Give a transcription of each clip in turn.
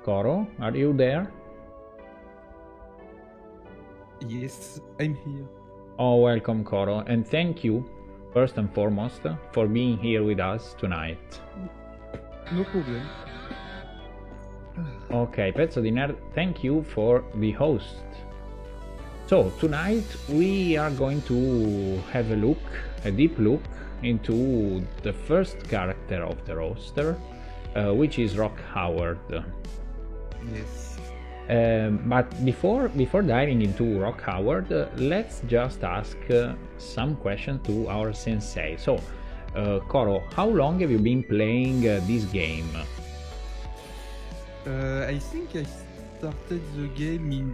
Koro, are you there? Yes, I'm here. Oh, welcome, Koro, and thank you, first and foremost, for being here with us tonight. No problem. Okay, Pezzo di Nerd, thank you for the host. So, tonight we are going to have a deep look into the first character of the roster, which is Rock Howard. Yes. But before diving into Rock Howard, let's just ask some questions to our sensei. So, Koro, how long have you been playing this game? I think I started the game in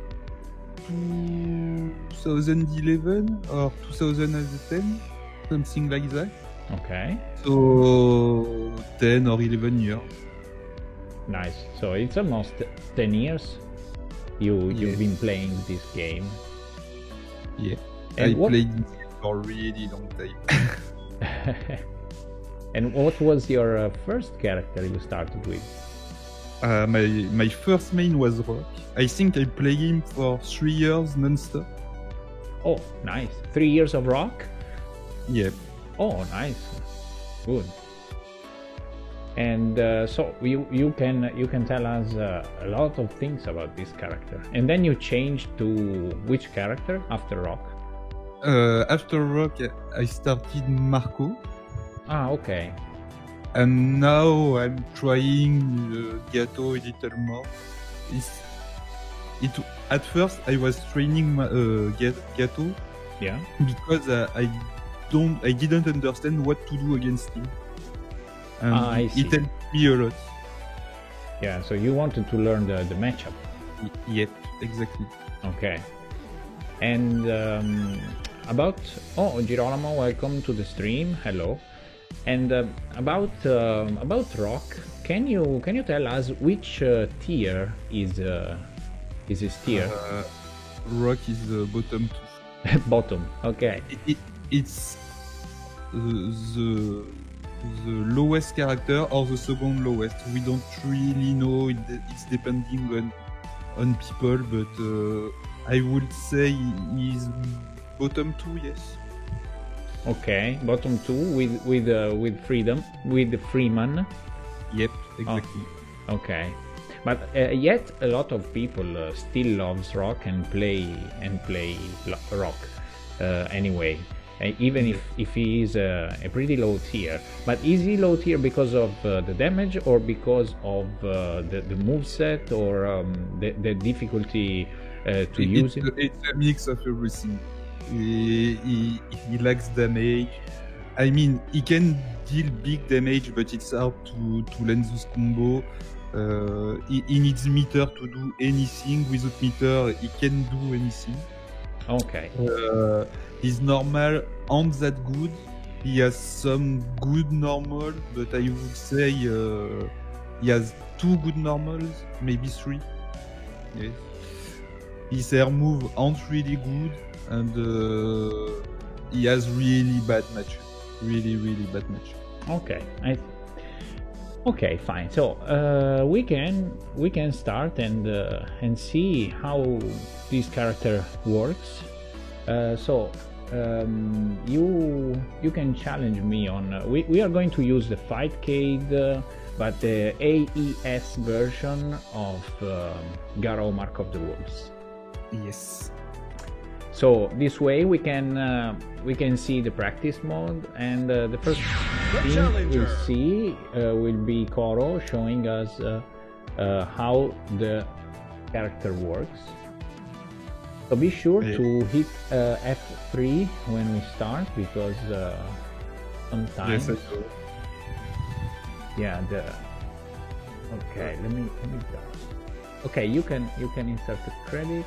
2011 or 2010, something like that. Okay. So 10 or 11 years. Nice. So it's almost 10 years you've been playing this game. Yeah. And I played it for a really long time. And what was your first character you started with? My first main was Rock. I think I played him for 3 years non-stop. Oh, nice. 3 years of Rock? Yep. Oh, nice. Good. And so you can tell us a lot of things about this character. And then you changed to which character after Rock? After Rock, I started Marco. Ah, okay. And now I'm trying Gato a little more. At first I was training Gato. Yeah. Because I didn't understand what to do against him. And I see. it helped me a lot. Yeah. So you wanted to learn the matchup. Yep, exactly. Okay. And about Girolamo, welcome to the stream. Hello. And about Rock, can you tell us which tier is his tier? Rock is bottom 2. Bottom. Okay. It's the lowest character or the second lowest. We don't really know. It's depending on people, but I would say he's bottom 2. Yes. Okay, bottom 2 with Freeman. Yep, exactly. Oh, okay, but yet a lot of people still loves Rock and play Rock anyway. Even if he is a pretty low tier, but is he low tier because of the damage or because of the moveset or the difficulty to use it? It's a mix of everything. He lacks damage. I mean, he can deal big damage, but it's hard to land this combo. He needs meter to do anything. Without meter, he can do anything. Okay. His normal aren't that good. He has some good normal, but I would say he has 2 good normals, maybe 3. Yes. His air move aren't really good. And he has really bad match. Really bad match. Okay. Okay, fine. So we can start and see how this character works. So you can challenge me on. We are going to use the Fightcade, but the AES version of Garou Mark of the Wolves. Yes. So this way we can see the practice mode, and the first thing we'll see will be Koro showing us how the character works. So be sure to hit F3 when we start, because sometimes. Yes, I do. Yeah. Okay. Let me just. Okay, you can insert the credit.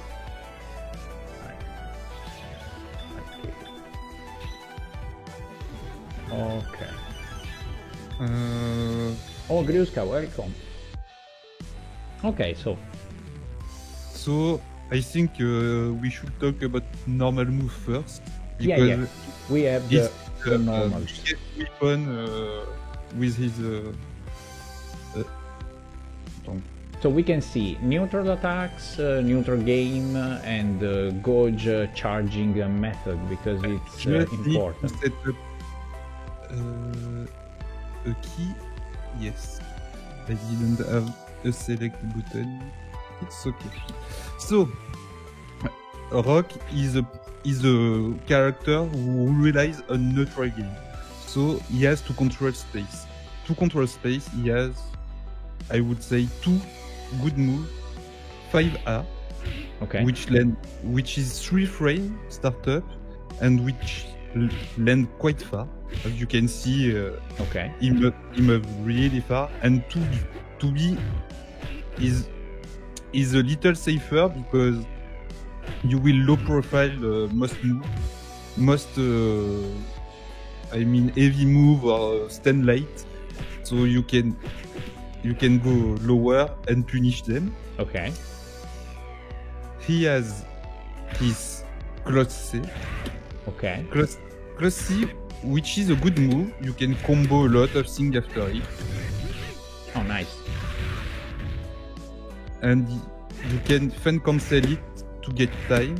Okay. Oh, Griuska, welcome. Okay, so I think we should talk about normal move first. Yeah. We have the normal weapon with his So we can see neutral attacks, neutral game, and gauge charging method because it's important. Set up a key. Yes, I didn't have a select button. It's okay. So, Rock is a character who relies on neutral game. So he has to control space. To control space, he has, I would say, 2 good moves. 5A, Okay. which is 3 frame startup, and which land quite far. As you can see, Okay. he move really far. And 2B is a little safer because you will low profile heavy move or stand light, so you can go lower and punish them. Okay. He has his Close C. Okay. Close C, which is a good move. You can combo a lot of things after it, Oh, nice. and you can fan cancel it to get time,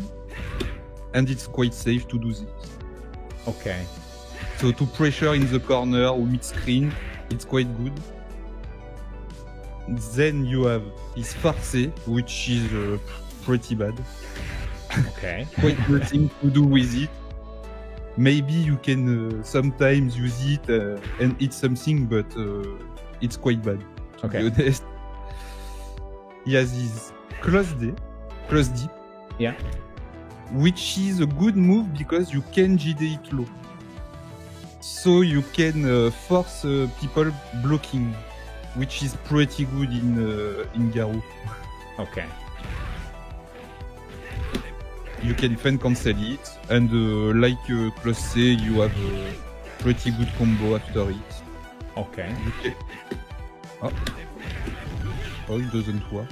and it's quite safe to do this. Okay. So to pressure in the corner or mid screen, it's quite good. Then you have his Farce, which is pretty bad. Okay. Quite nothing to do with it. Maybe you can sometimes use it and eat something, but it's quite bad. To Okay. be honest. He has his Close D, Yeah. which is a good move because you can GD it low. So you can force people blocking, which is pretty good in Garou. Okay. You can fan cancel it, and like Close C, you have a pretty good combo after it. Okay. Okay. Oh, it doesn't work.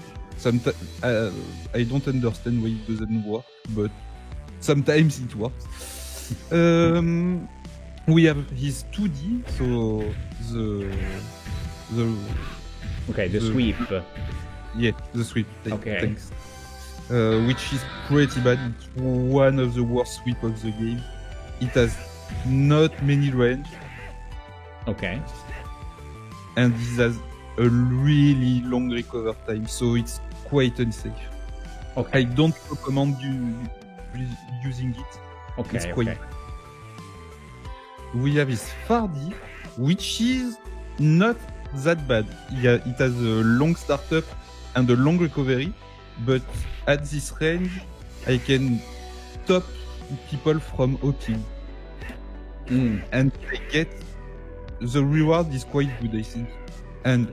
I don't understand why it doesn't work, but sometimes it works. We have his 2D, so the Okay. The sweep. the sweep. Okay. Thanks. Which is pretty bad. It's one of the worst sweep of the game. It has not many range, Okay. and it has a really long recover time, so it's quite unsafe. Okay. I don't recommend you using it. Okay. It's quite. Okay. We have his Fardi, which is not that bad. It has a long startup and a long recovery, but at this range, I can stop people from hooking, and I get the reward is quite good, I think. And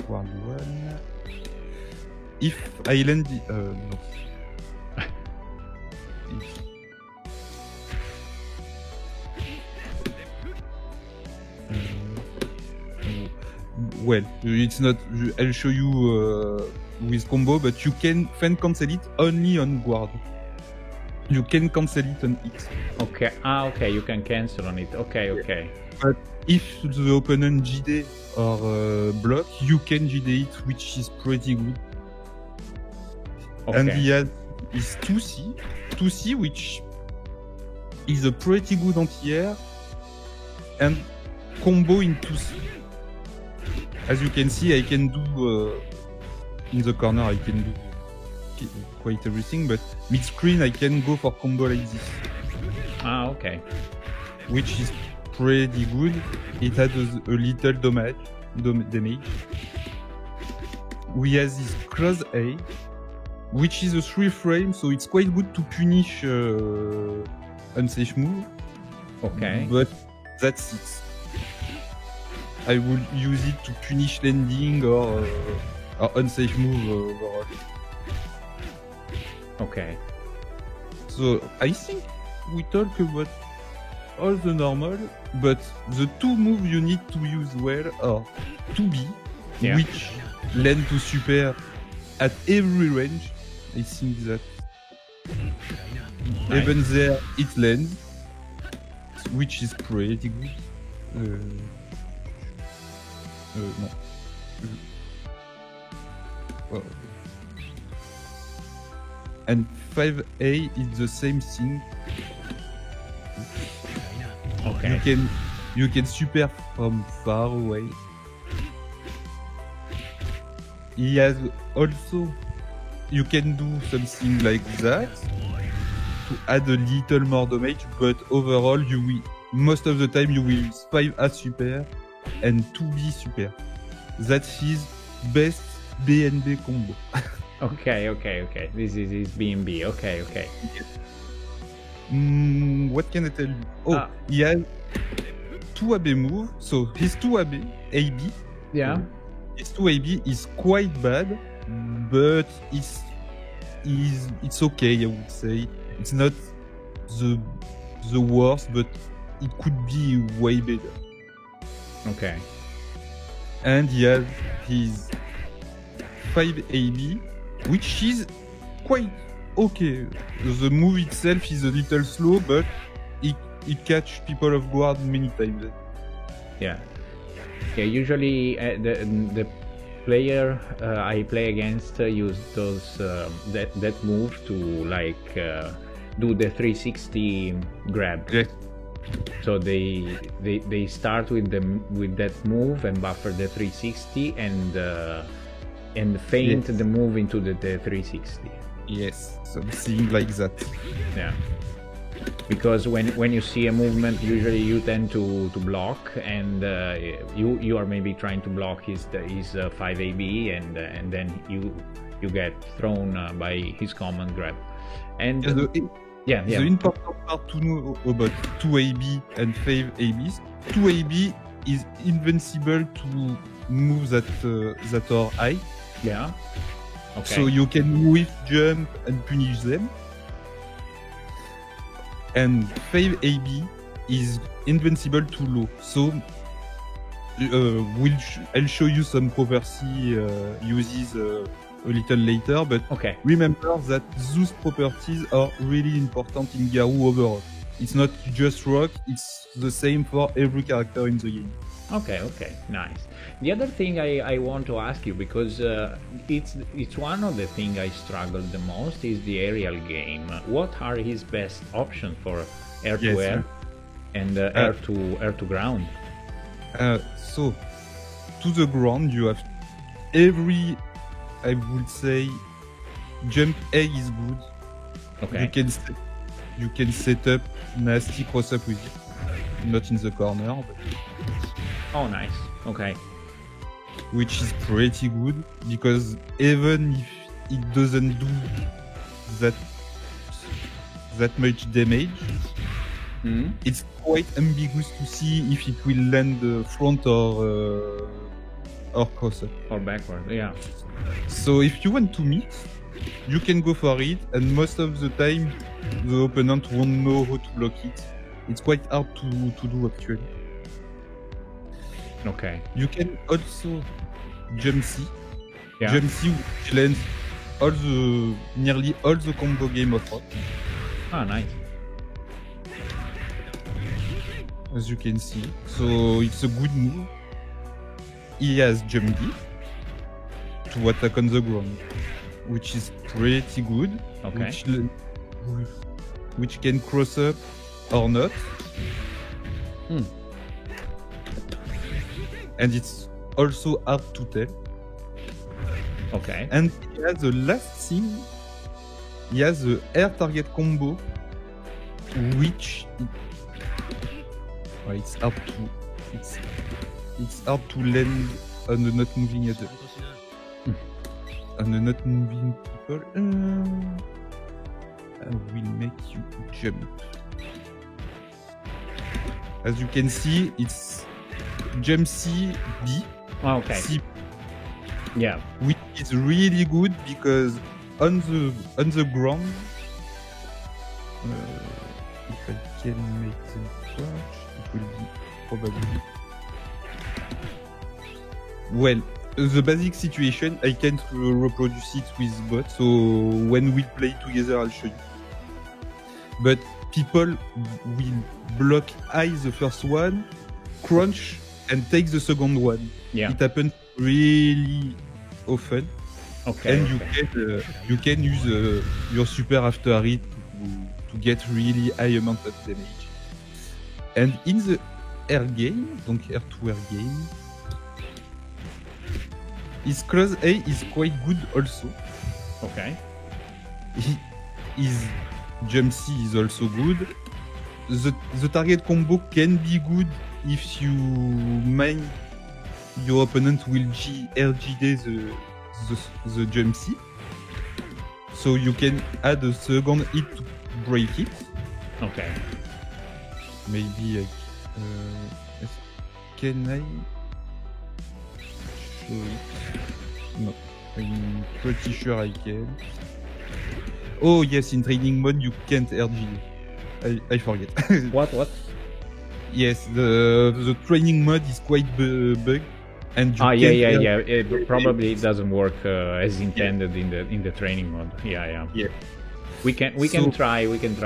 Guard 1. If I land, no. Well, it's not. I'll show you with combo, but you can fan cancel it only on guard. You can cancel it on X. Okay. Ah. Okay. You can cancel on it. Okay. Okay. But if the opponent GD or block, you can GD it, which is pretty good. Okay. And he has his 2C, which is a pretty good anti-air, and combo in 2C. As you can see, I can do in the corner, I can do quite everything, but mid-screen I can go for combo like this. Ah. Okay. Which is pretty good. It has a little damage. We have this Close A, which is a 3 frame, so it's quite good to punish unsafe move. Okay. But that's it. I would use it to punish landing or unsafe move overall. Okay. So I think we talk about all the normal, but the 2 moves you need to use well are 2B, Yeah. which land to super at every range. I think that Nice. even there it lands, which is pretty good. Non. Oh. And 5A is the same thing. Okay. You can super from far away. He has also, you can do something like that to add a little more damage, but overall you will, most of the time you will use 5A super and 2B super. That is best BNB combo. Okay. This is his BNB. Okay. What can I tell you? Oh, he has 2 AB move, so his 2 AB, AB. Yeah. His 2 AB is quite bad, but it's okay, I would say. It's not the worst, but it could be way better. Okay. And he has his 5 AB, which is quite okay. The move itself is a little slow, but it catch people off guard many times. Yeah. Usually the player I play against use those that move to like do the 360 grab. Yes. So they start with that move and buffer the 360 and feint the move into the 360. Yes, something like that. Yeah. Because when you see a movement, usually you tend to block, and you are maybe trying to block his 5AB, and then you get thrown by his command grab. And the important part to know about 2AB and 5ABs. 2AB is invincible to moves that are high. Yeah. Okay. So you can whiff, jump, and punish them. And 5AB is invincible to low. So I'll show you some property uses a little later, but remember that those properties are really important in Garou overall. It's not just rock, it's the same for every character in the game. Okay, nice. The other thing I want to ask you, because it's one of the things I struggled the most, is the aerial game. What are his best options for air to air and air to ground? So to the ground you have every, I would say, jump A is good. Okay. You can set up nasty cross up with it. Not in the corner, but... Oh, nice. Okay. Which is pretty good, because even if it doesn't do that much damage, it's quite ambiguous to see if it will land front or cross up. Or backward, yeah. So if you want to mix, you can go for it, and most of the time the opponent won't know how to block it. It's quite hard to do actually. Okay. You can also jump C. Yeah. Jump C, which lands nearly all the combo game of rock. Ah, nice. As you can see. So it's a good move. He has jump D to attack on the ground, which is pretty good. Okay. Which can cross up or not. And it's also hard to tell. Okay. And he has the last thing. He has the air target combo, which it's hard to land on the not moving other. On the not moving people. I will make you jump. As you can see, it's jump C, B. Okay. C. Yeah. Which is really good because on the ground, if I can make them touch, it will be probably. Well, the basic situation, I can't reproduce it with bot, so when we play together, I'll show you. But people will block high the first one, crunch, and take the second one. Yeah. It happens really often. Okay. And okay. you can use your super after it to get really high amount of damage. And in the air game, donc air to air game, his close A is quite good also. Okay. His jump C is also good. The target combo can be good if you mind your opponent will RGD the jump C. So you can add a second hit to break it. Okay. Maybe can I show it? No, I'm pretty sure I can. Oh yes, in training mode you can't RGD. I forget. What? Yes, the training mode is quite bug, and you yeah. It probably doesn't work as intended in the training mode. Yeah. We can try in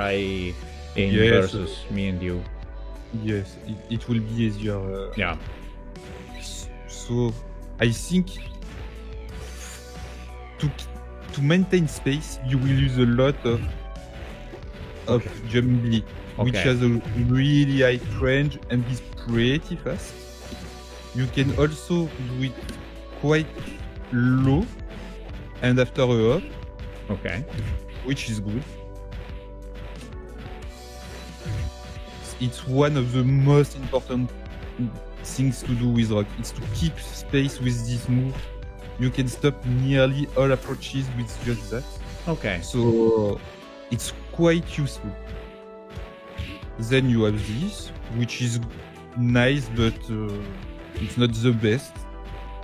versus me and you. Yes, it will be easier. Yeah. So I think to maintain space, you will use a lot of jump B, which has a really high range and is pretty fast. You can also do it quite low and after a hop. Okay. Which is good. It's one of the most important things to do with Rock. It's to keep space with this move. You can stop nearly all approaches with just that. Okay. So it's quite useful. Then you have this, which is nice, but it's not the best.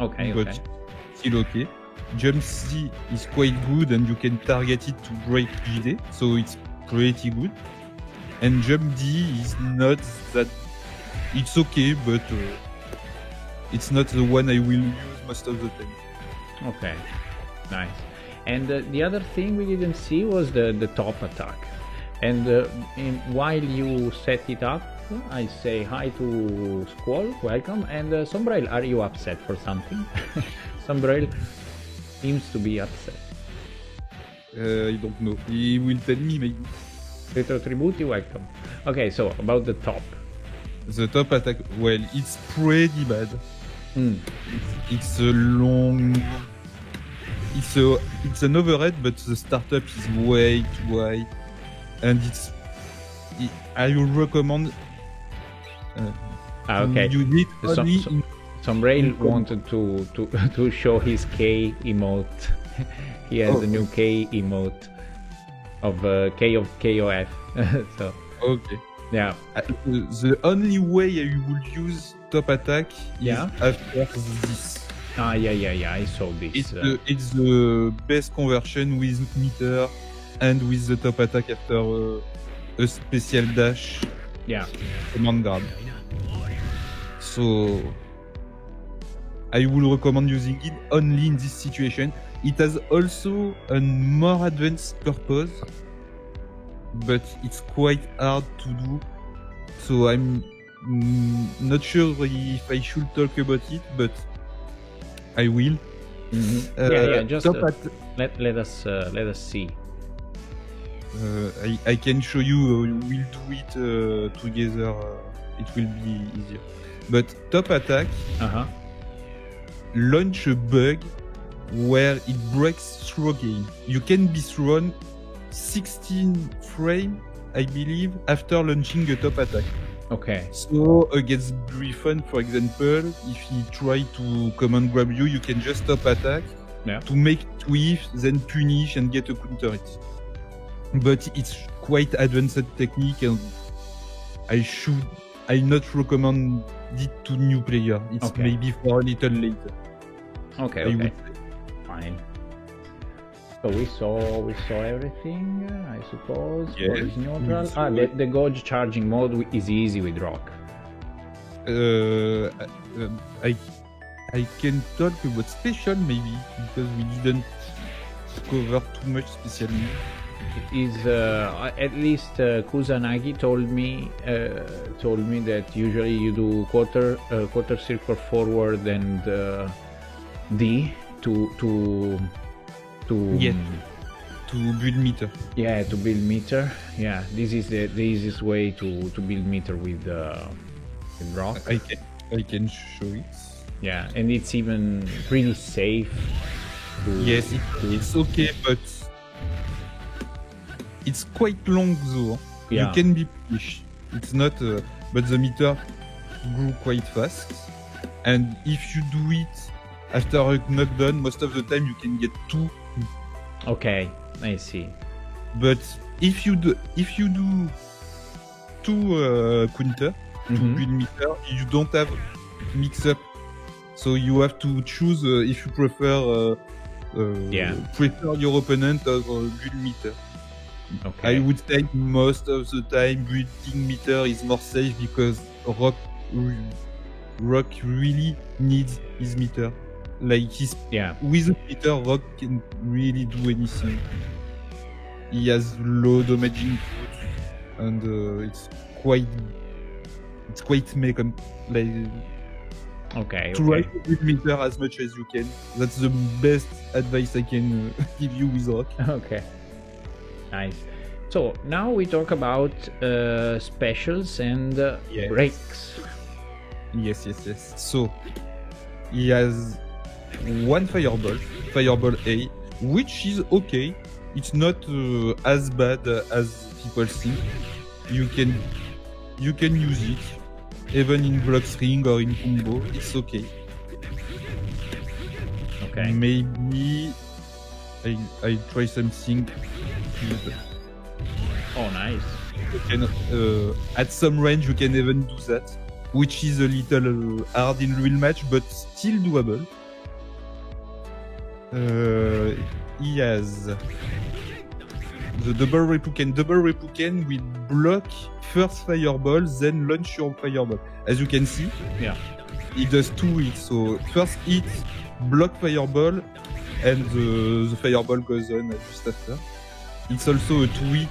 Okay. But still okay. Jump C is quite good, and you can target it to break GD, so it's pretty good. And Jump D is not that. It's okay, but it's not the one I will use most of the time. Okay, nice. And the other thing we didn't see was the top attack. And while you set it up, I say hi to Squall, welcome. And Sombrail, are you upset for something? Sombrail seems to be upset. I don't know. He will tell me maybe. Retro Tributi, welcome. Okay, so about the top. The top attack, well, it's pretty bad. It's a long. It's an overhead, but the startup is way too high, and I will recommend. Okay. You need only. Sombrail wanted to show his K emote. He has a new K emote of KOF. So. Okay. Yeah. The only way I would use top attack is after this. Yeah. I saw this. It's the best conversion with meter and with the top attack after a special dash. Yeah. Command guard. So I would recommend using it only in this situation. It has also a more advanced purpose, but it's quite hard to do. So I'm not sure if I should talk about it, but I will. Just let us see. I can show you. We'll do it together. It will be easier. But top attack launch a bug where it breaks through a game. You can be thrown 16 frames, I believe, after launching a top attack. Okay. So against Griffon, for example, if he try to command grab you, you can just top attack to make it whiff, then punish and get a counter hit. But it's quite advanced technique, and I not recommend it to new player. It's maybe for a little later. Okay. Fine. So we saw everything, I suppose. Yeah. Is neutral. The Gouge charging mode is easy with Rock. I can talk about special maybe, because we didn't cover too much special. is at least Kusanagi told me that usually you do quarter circle forward and D to Yeah. To build meter. yeah, to build meter. Yeah, this is the easiest way to build meter with rock. I can show it. Yeah, and it's even pretty safe. Yes, it's okay, but it's quite long though. Yeah. You can be pushed. It's not, but the meter grew quite fast. And if you do it after a knockdown, most of the time you can get 2. Okay, I see. But if you do 2 counter to build meter, you don't have mix up. So you have to choose if you prefer your opponent or build meter. Okay. I would say most of the time building meter is more safe because Rock really needs his meter. Like with a meter, Rock can really do anything. He has low damage input, and it's quite like. Okay. Try to build meter as much as you can. That's the best advice I can give you with Rock. Okay. Nice. So now we talk about specials and breaks. Yes. So he has 1 Fireball A, which is okay. It's not as bad as people think. You can use it even in block string or in combo. It's okay. Okay. Maybe I try something. Oh, nice. You can, at some range, you can even do that, which is a little hard in real match, but still doable. He has the double Reppuken. Double Reppuken will block first Fireball, then launch your Fireball. As you can see, he does 2 hits. So first hit, block Fireball, and the Fireball goes on just after. It's also a 2-hit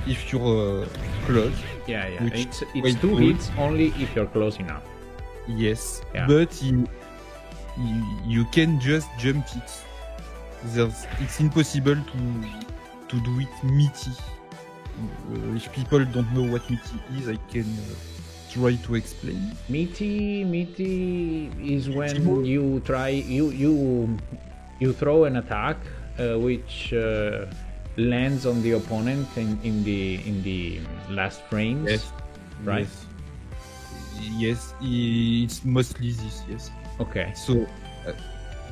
if you're close. Yeah. It's 2 hits only if you're close enough. Yes, yeah. But you can just jump it. It's impossible to do it meaty. If people don't know what meaty is, I can try to explain. Meaty is when you try you throw an attack which lands on the opponent in the last frames. Yes. Right. Yes, it's mostly this. Yes. Okay. So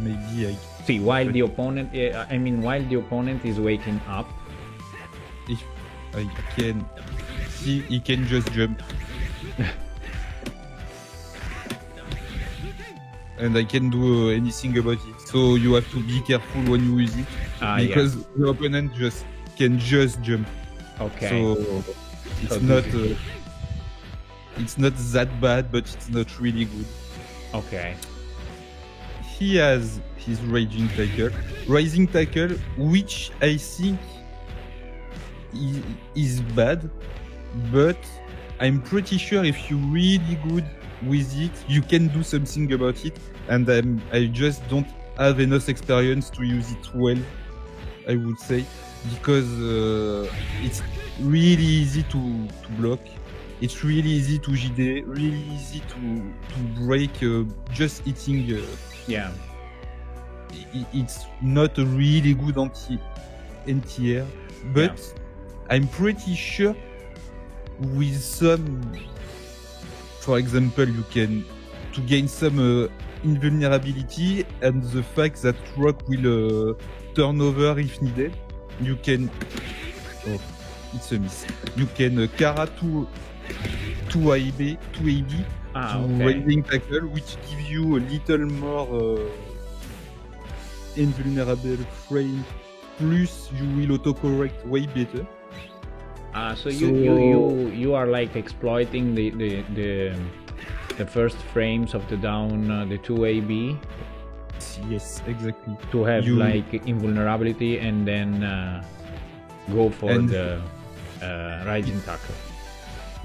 maybe I see while the opponent. While the opponent is waking up. If I can see, he can just jump. And I can do anything about it. So you have to be careful when you use it, because the opponent can just jump. Okay. So it's not that bad, but it's not really good. Okay. He has his Rising Tackle, which I think is bad, but I'm pretty sure if you're really good with it, you can do something about it, and I just don't have enough experience to use it well, I would say, because it's really easy to block, it's really easy to JD, really easy to break just hitting. It's not a really good anti-air, but I'm pretty sure with some, for example, you can to gain some invulnerability and the fact that Rock will turn over if needed, you can. Oh, it's a miss. You can Kara to AB to Rising Tackle, which gives you a little more invulnerable frame. Plus, you will autocorrect way better. So you are like exploiting the first frames of the down, the 2AB. Yes, exactly. To have like invulnerability and then go for And- the rising tackle.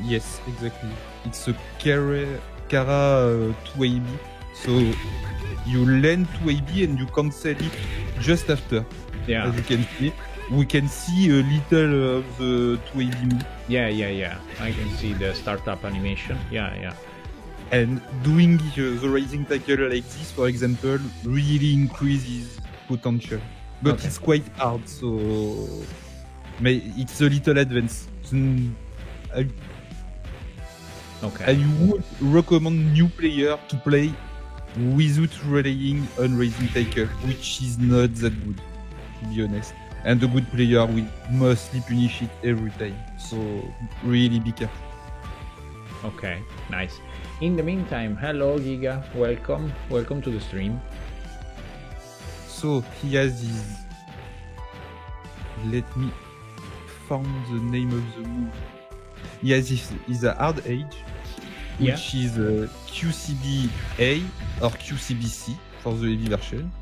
Yes, exactly. It's a Kara 2AB. So you land 2AB and you cancel it just after. Yeah, As you can see, we can see a little of the 2AB move. yeah. I can see the startup animation. Yeah. And doing the rising tackle like this, for example, really increases potential. But Okay. it's quite hard, so it's a little advanced. I Okay. would recommend new player to play without relying on rising tackle, which is not that good, to be honest. And a good player will mostly punish it every time. So really be careful. Okay, nice. In the meantime, hello Giga, welcome to the stream. So he has his. Let me find the name of the move. He has his a hard edge, which is QCB A or QCB C for the heavy version,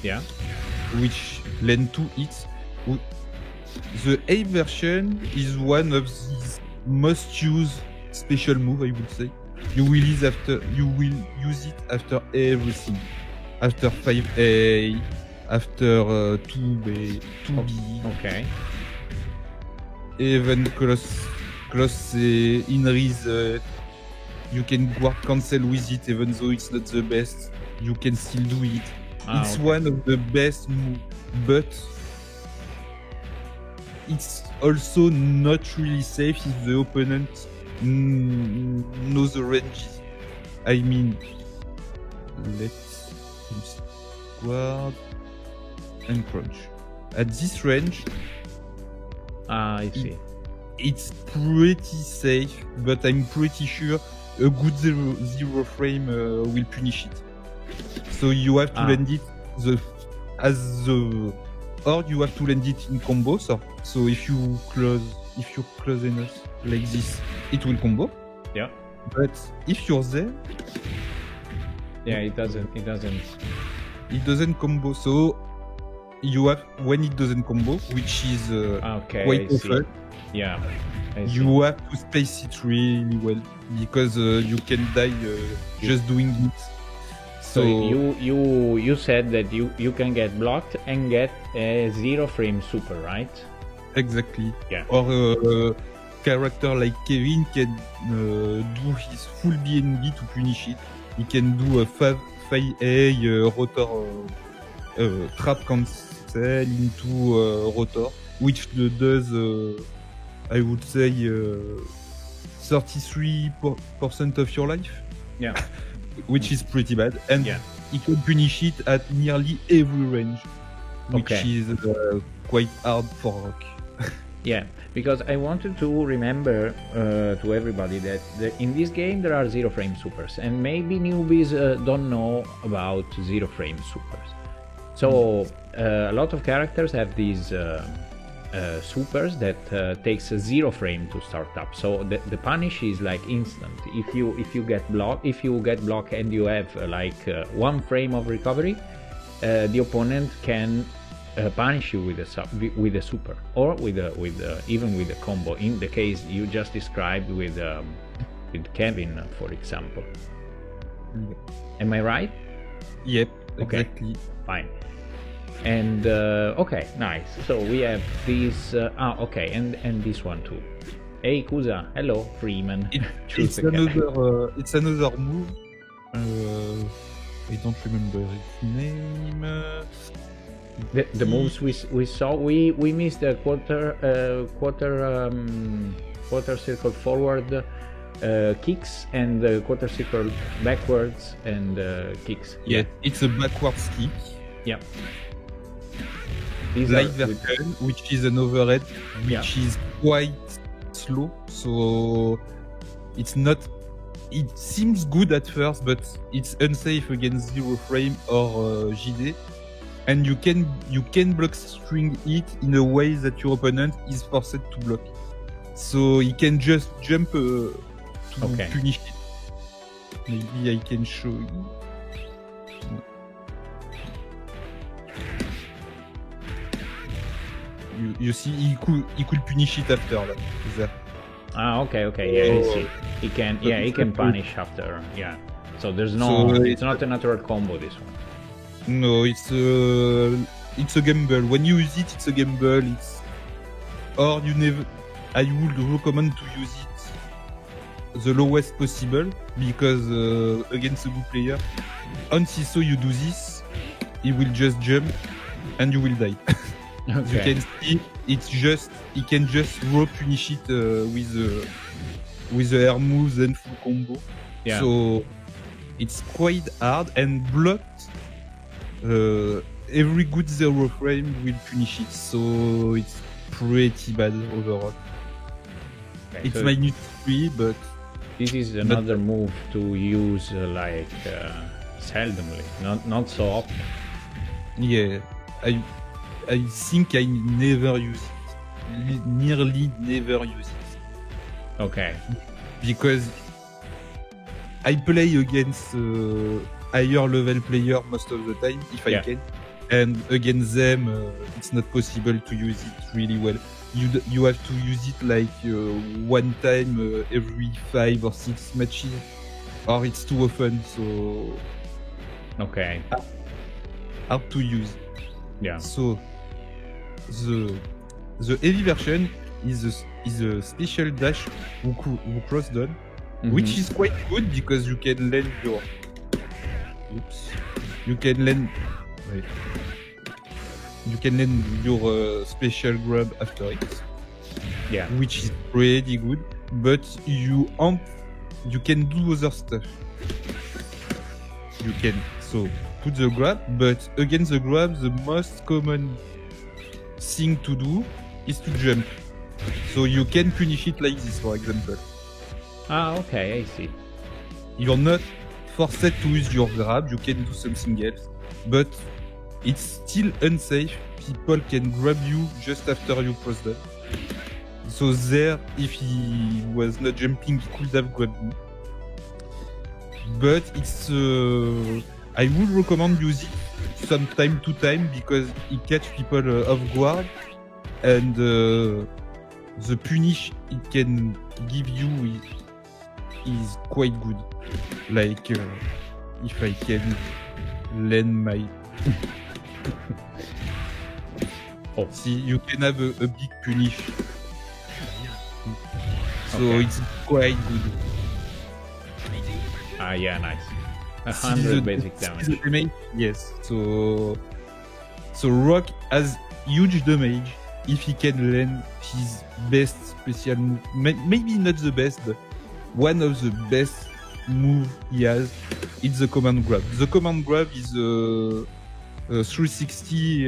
Yeah, which land 2 hits. The A version is one of these most used special move, I would say. You will use it after everything. After 5A, after 2B, 2B, okay. even close in reset. You can guard cancel with it, even though it's not the best. You can still do it. It's Okay. one of the best moves, but it's also not really safe if the opponent knows the ranges. I mean, let's squad and crunch. At this range, I see. it's pretty safe, but I'm pretty sure a good zero frame will punish it. So you have to land it or you have to land it in combo. So if you close enough like this, it will combo. Yeah. But if you're there, Yeah, it doesn't. it doesn't combo. So you have when it doesn't combo, which is Okay, quite I see. often. Yeah. I see. You have to space it really well because you can die just doing it. So you said that you can get blocked and get a 0 frame super, right? Exactly. Yeah. Or a character like Kevin can do his full BNB to punish it. He can do a 5A rotor trap cancel into rotor, which does I would say 33% of your life. Yeah. Which is pretty bad, and Yeah. he can punish it at nearly every range, which Okay. is quite hard for Rock. Yeah, because I wanted to remember to everybody that in this game there are 0 frame supers, and maybe newbies don't know about 0 frame supers. So a lot of characters have these supers that takes a 0 frame to start up. So the punish is like instant. If you get blocked and you have 1 frame of recovery, the opponent can punish you with a super or even with a combo. In the case you just described with Kevin, for example. Am I right? Yep, Okay. exactly. Fine. And okay, nice. So we have this. Okay, and this one too. Hey Kusa, hello Freeman. It's another move. I don't remember its name. The moves we saw, we missed the quarter circle forward kicks and the quarter circle backwards and kicks. Yeah, it's a backwards kick. Yeah. These Light are good. version, which is an overhead, which is quite slow. So it's not. It seems good at first, but it's unsafe against 0 frame or JD. And you can block string it in a way that your opponent is forced to block. So he can just jump to Okay. punish it. Maybe I can show you. You see, he could punish it after that. There. Ah, okay, yeah, I see. He can punish after, yeah. So there's no, it's not a natural combo, this one. No, it's a gamble. When you use it, it's a gamble. Or you never. I would recommend to use it the lowest possible, because against a good player, on CISO you do this, he will just jump and you will die. Okay. You can see he can just raw punish it with the air moves and full combo. Yeah. So it's quite hard, and blocked. Every good zero frame will punish it, so it's pretty bad overall. Okay, It's so -3, but this is another move to use seldomly, not so often. yeah, I think I never use it. Nearly never use it. Okay. Because I play against higher level player most of the time, if I can, and against them it's not possible to use it really well. You have to use it like one time every 5 or 6 matches, or it's too often, so Okay. hard to use. Yeah. So the heavy version is a special dash who cross down, which is quite good because you can land your. Oops. You can land. Wait. You can land your special grab after it. Yeah. Which is pretty good, but you can do other stuff. You can put the grab, but against the grab, the most common thing to do is to jump. So you can punish it like this, for example. Ah, okay, I see. You're not forced to use your grab, you can do something else, but it's still unsafe. People can grab you just after you cross that. So there, if he was not jumping, he could have grabbed me. But it's I would recommend use it some time to time, because it catch people off guard, and the punish it can give you is quite good. Like if I can lend my see, you can have a big punish, so it's quite good. Ah, yeah, nice. 100 basic damage. Yes. So Rock has huge damage if he can land his best special move. Maybe not the best, but one of the best move he has. It's the command grab. The command grab is a 360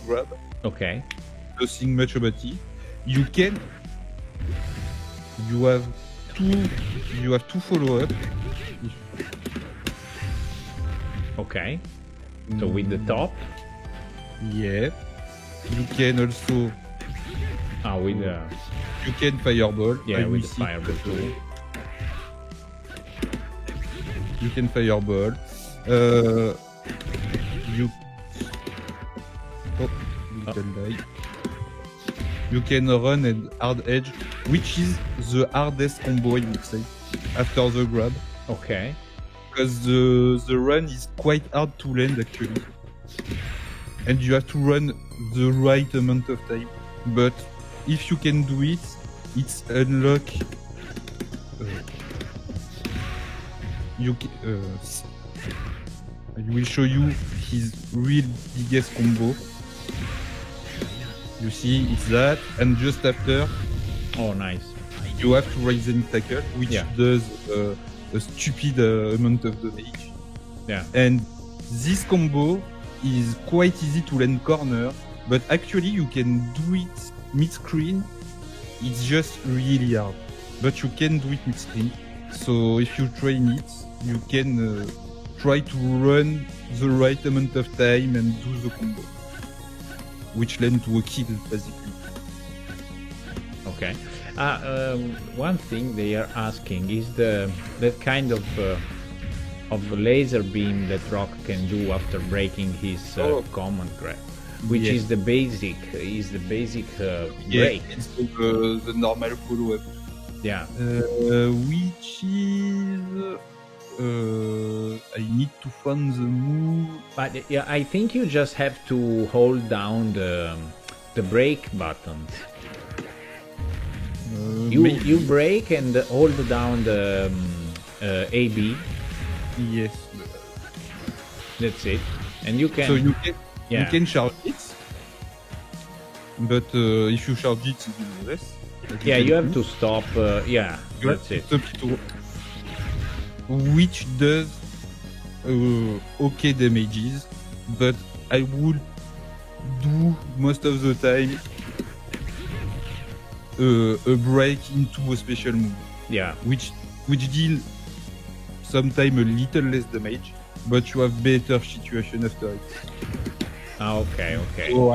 grab. Okay. Nothing much about it. You have two follow up. Okay. So with the top. Yeah. You can also. With the. You can fireball. Yeah, with the fireball too. You can fireball. You. Oh, you can die. You can run and hard edge, which is the hardest combo, I would say, after the grab. Okay. Because the run is quite hard to land actually, and you have to run the right amount of time. But if you can do it, it's unlock. I will show you his real biggest combo. You see, it's that, and just after. Oh, nice. You have to raise and tackle, which does a stupid amount of damage. Yeah. And this combo is quite easy to land corner, but actually you can do it mid-screen. It's just really hard, but you can do it mid-screen. So if you train it, you can try to run the right amount of time and do the combo, which land to a kill basically. Okay. One thing they are asking is that kind of laser beam that Rock can do after breaking his command grab. which Yes. is the basic Yeah, break. it's the normal follow-up. Yeah. Which is I need to find the move. But yeah, I think you just have to hold down the break button. Maybe. You break and hold down the AB. Yes. That's it, and you can. So you Yeah. can charge it, but if you charge it, it will less. Yeah, you have to stop. Yeah, You have that's to it. stop it, which does okay damages, but I would do most of the time a break into a special move, Yeah. which deal sometimes a little less damage, but you have better situation after it. Ah, okay. Okay. So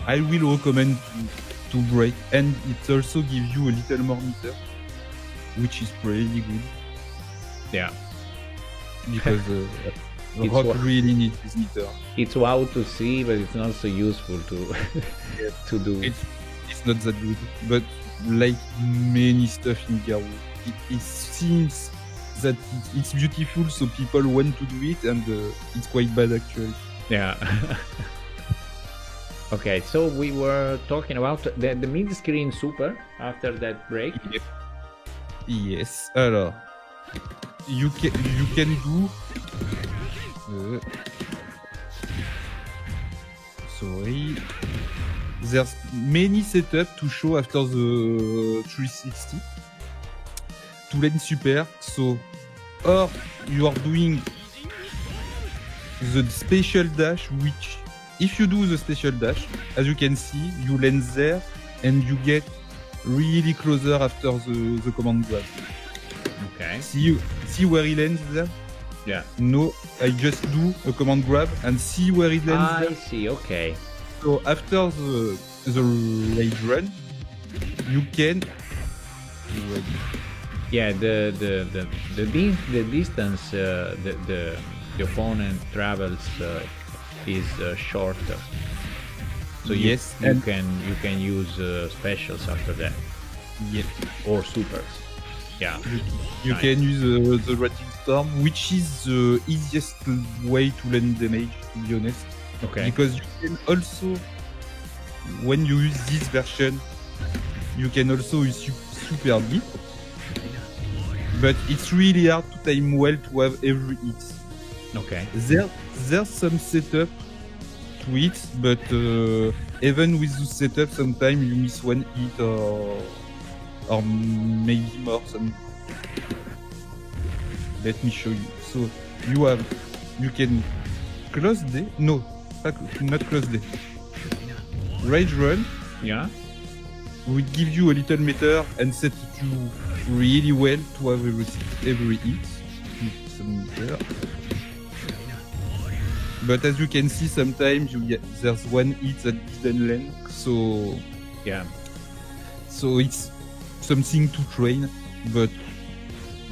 I will recommend to break, and it also gives you a little more meter, which is pretty good Yeah. because It's Rock what- really needs his meter. It's wow to see, but it's not so useful to to do. It's not that good, but like many stuff in Garou, it seems that it's beautiful, so people want to do it, and it's quite bad actually. Yeah. Okay, so we were talking about the mid-screen super after that break. Yep. Yes. Alors, you can do. Sorry. There's many setups to show after the 360 to lane super. So, or you are doing the special dash, which if you do the special dash, as you can see, you land there and you get really closer after the command grab. Okay. See where he lands there? Yeah. No, I just do a command grab and see where he lands I there. see. Okay. So after the rage run, you can. Yeah. The distance the opponent travels is shorter. So Yes, you and- can use specials after that Yeah, or supers. Yeah. you Nice. can use the Raging Storm, which is the easiest way to land damage, to be honest. Okay. Because you can also, when you use this version, you can also use Super Beat. But it's really hard to time well to have every hit. Okay. There's some setup to it, but even with the setup, sometimes you miss one hit or maybe more. Let me show you. So you can close day. No, not close day. Rage run Yeah. will give you a little meter and set you really well to have every hit. Some meter. But as you can see, sometimes there's one hit that didn't land, so Yeah. it's something to train, but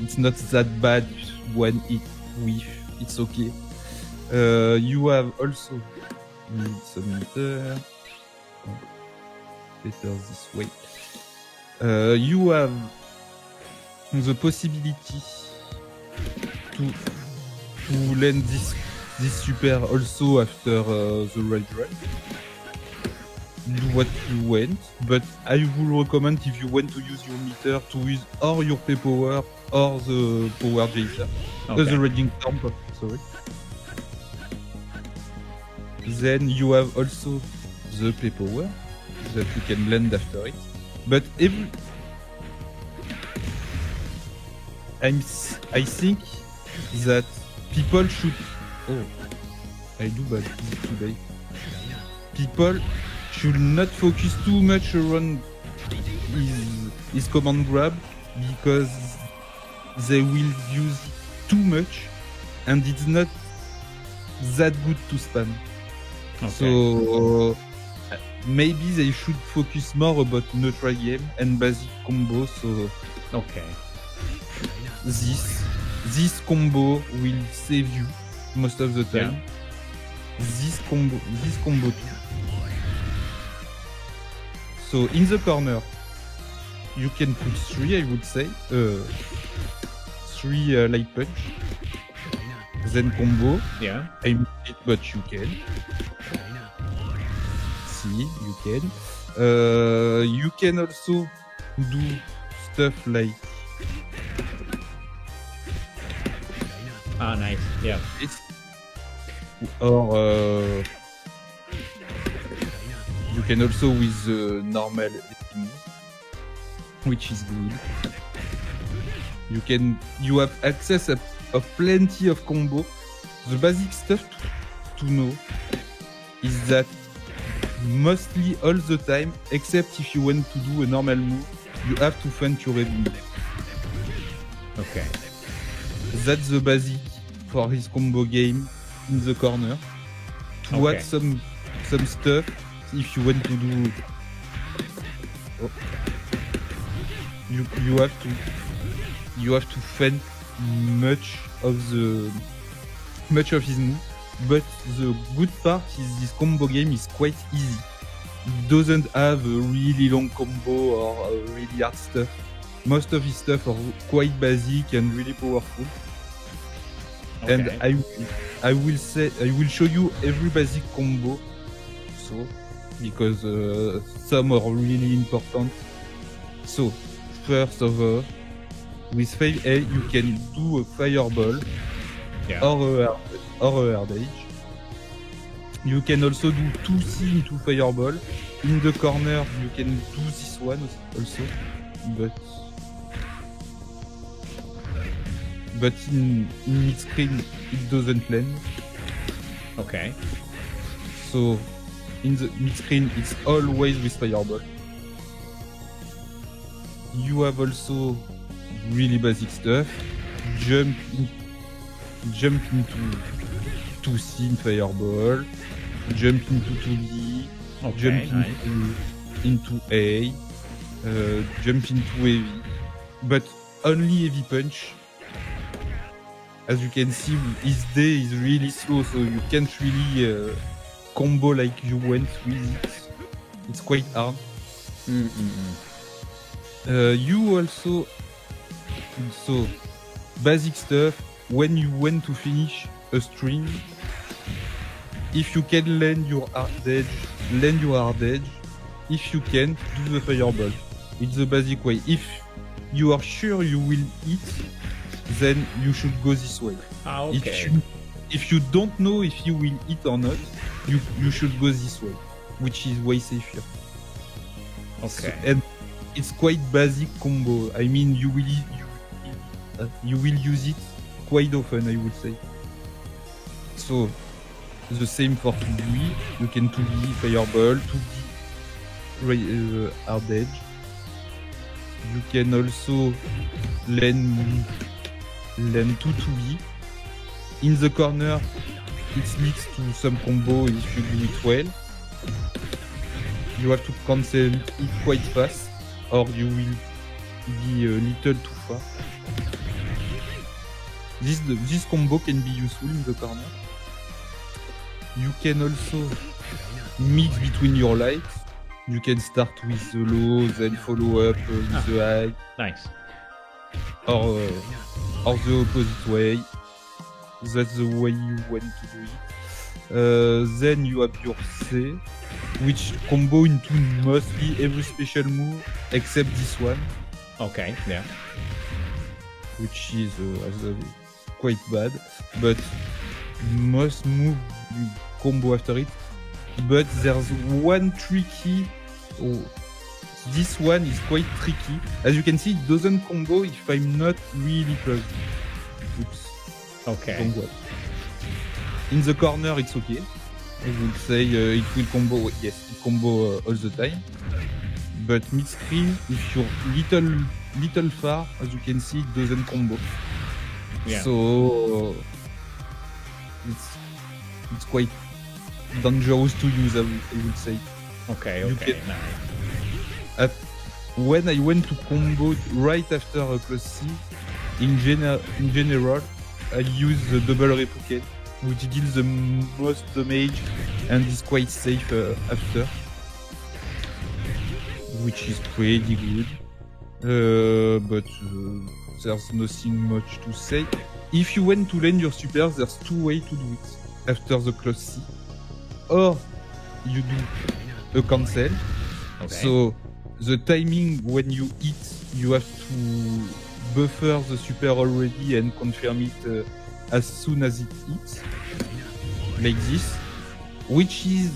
it's not that bad. One hit with, it's okay. You have also need some meter. Better this way. You have the possibility to land this super also after the rage run. Do what you want, but I will recommend if you want to use your meter to use or your P power or the power Jason. Okay. The raging storm, sorry. Then you have also the P power that you can land after it. But I think that people should. Oh, I do bad today. People should not focus too much around his command grab because they will use it too much and it's not that good to spam. Okay. So maybe they should focus more about neutral game and basic combo. So Okay. this combo will save you most of the time. this combo too. So in the corner, you can put 3, I would say. 3 light punch. Then combo. Yeah. I mean it, but you can. See, you can. You can also do stuff like Nice. Yeah. this, or you can also with the normal move, which is good. You have access of plenty of combo. The basic stuff to know is that mostly all the time, except if you want to do a normal move, you have to feint your heavy move. Okay. That's the basic for his combo game in the corner. To add some stuff, if you want to do, you have to feint much of his move. But the good part is this combo game is quite easy. It doesn't have a really long combo or really hard stuff. Most of his stuff are quite basic and really powerful. Okay. And I will show you every basic combo. So because some are really important. So first of all, with 5A you can do a fireball. Yeah. Or a hard edge. You can also do 2C into fireball. In the corner, you can do this one also, but in mid-screen it doesn't land. Okay. So in the mid-screen it's always with fireball. You have also really basic stuff. Jump into 2C in fireball, jump into 2B, jump into A, jump into heavy, but only heavy punch. As you can see, his day is really slow, so you can't really combo like you went with it. It's quite hard. You also, so basic stuff. When you want to finish a string, if you can land your hard edge, land your hard edge. If you can, do the fireball. It's the basic way. If you are sure you will hit, then you should go this way. Okay. If you don't know if you will hit or not, you should go this way, which is way safer. Okay. So, and it's quite basic combo. I mean, you will use it quite often, I would say. So the same for 2B. You can 2B fireball, 2B hard edge. You can also land 2B. In the corner, it leads to some combo if you do it well. You have to cancel it quite fast, or you will be a little too far. This combo can be useful in the corner. You can also mix between your lights. You can start with the low, then follow up with the high. Nice. Or the opposite way. That's the way you want to do it. Then you have your C, which combo into mostly every special move except this one. Okay, yeah. Which is quite bad, but most move combo after it. But there's one tricky. This one is quite tricky. As you can see, it doesn't combo if I'm not really close. Oops. Okay. In the corner, it's okay. I would say it will combo. Yes, it combo all the time. But mid-screen, if you're little far, as you can see, it doesn't combo. Yeah. So it's quite dangerous to use, I would say. Okay. Nice. When I went to combo right after a plus C, in general, I use the double replicate which deals the most damage and is quite safe after, which is pretty good. But there's nothing much to say. If you want to land your super, there's two ways to do it after the close C. Or you do a cancel. Okay. So the timing when you hit, you have to buffer the super already and confirm it as soon as it hits. Like this. Which is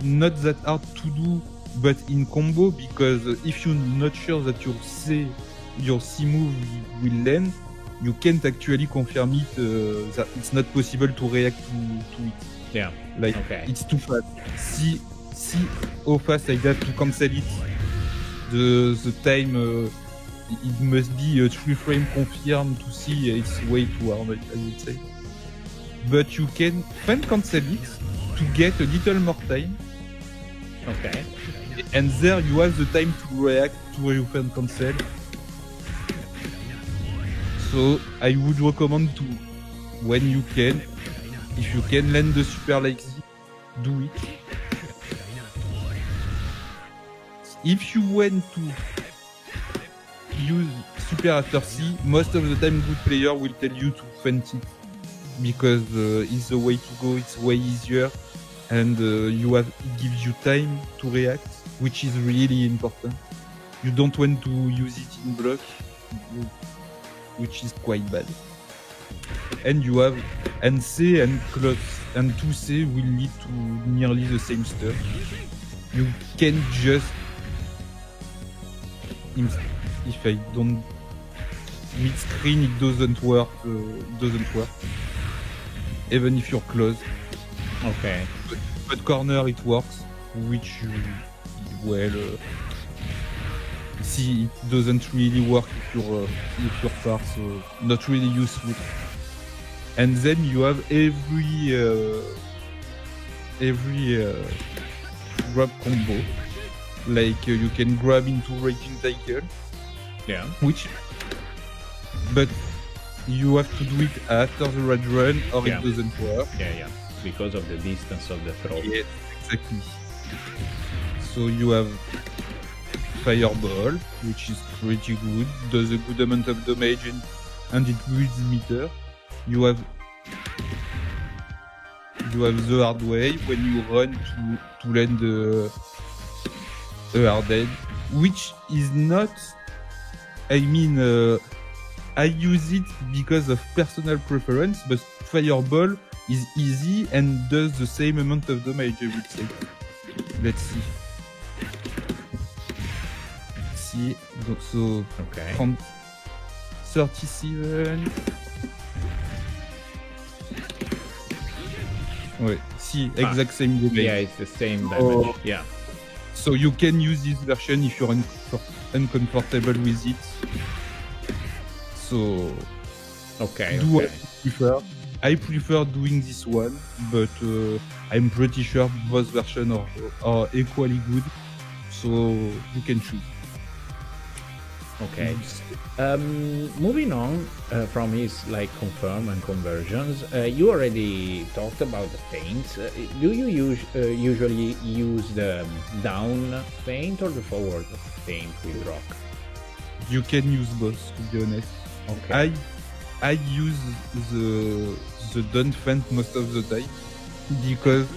not that hard to do, but in combo, because if you're not sure that your C move will land, you can't actually confirm it, that it's not possible to react to it. Yeah. Like, Okay. it's too fast. See how fast I have to cancel it. The time, it must be a 3 frame confirmed to see, it's way too hard, I would say. But you can fan cancel it to get a little more time. Okay. And there you have the time to react to your fan cancel. So I would recommend to, when you can, if you can land the super like this, do it. If you want to use super after C, most of the time good player will tell you to feint it, because it's the way to go, it's way easier, and it gives you time to react, which is really important. You don't want to use it in block, which is quite bad. And you have C and close, and 2C will lead to nearly the same stuff. You can just, if I don't mid screen, it doesn't work. Even if you're close. Okay. But corner it works, which see, it doesn't really work if you're far, so not really useful. And then you have every grab combo, like you can grab into raging cycle. Yeah. But you have to do it after the red run, or Yeah. it doesn't work. Yeah. Because of the distance of the throw. Yes, exactly. So you have Fireball, which is pretty good, does a good amount of damage and it builds meter. You have the hard way when you run to land a hard head, which is not. I mean, I use it because of personal preference, but Fireball is easy and does the same amount of damage, I would say. Let's see. So Okay. from 37. Wait, see, exact same damage. Yeah, it's the same damage. Oh. Yeah. So you can use this version if you're uncomfortable with it. So Okay. do what Okay. you prefer. I prefer doing this one, but I'm pretty sure both versions are equally good. So you can choose. Okay. Moving on from his like confirm and conversions, you already talked about the feints. Do you usually use the down feint or the forward feint with rock? You can use both, to be honest. Okay. I use the down feint most of the time because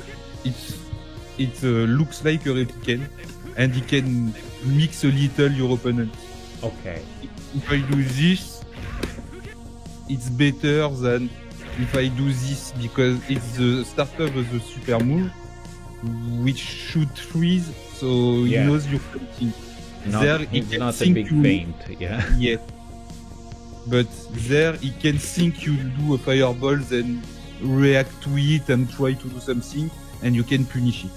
it looks like a replicant and it can mix a little your opponent. Okay. If I do this, it's better than if I do this because it's the starter of the super move, which should freeze, so Yeah. he knows you're fighting. It's not a big feint. Yeah. Yes. But there he can think you do a fireball, then react to it and try to do something, and you can punish it.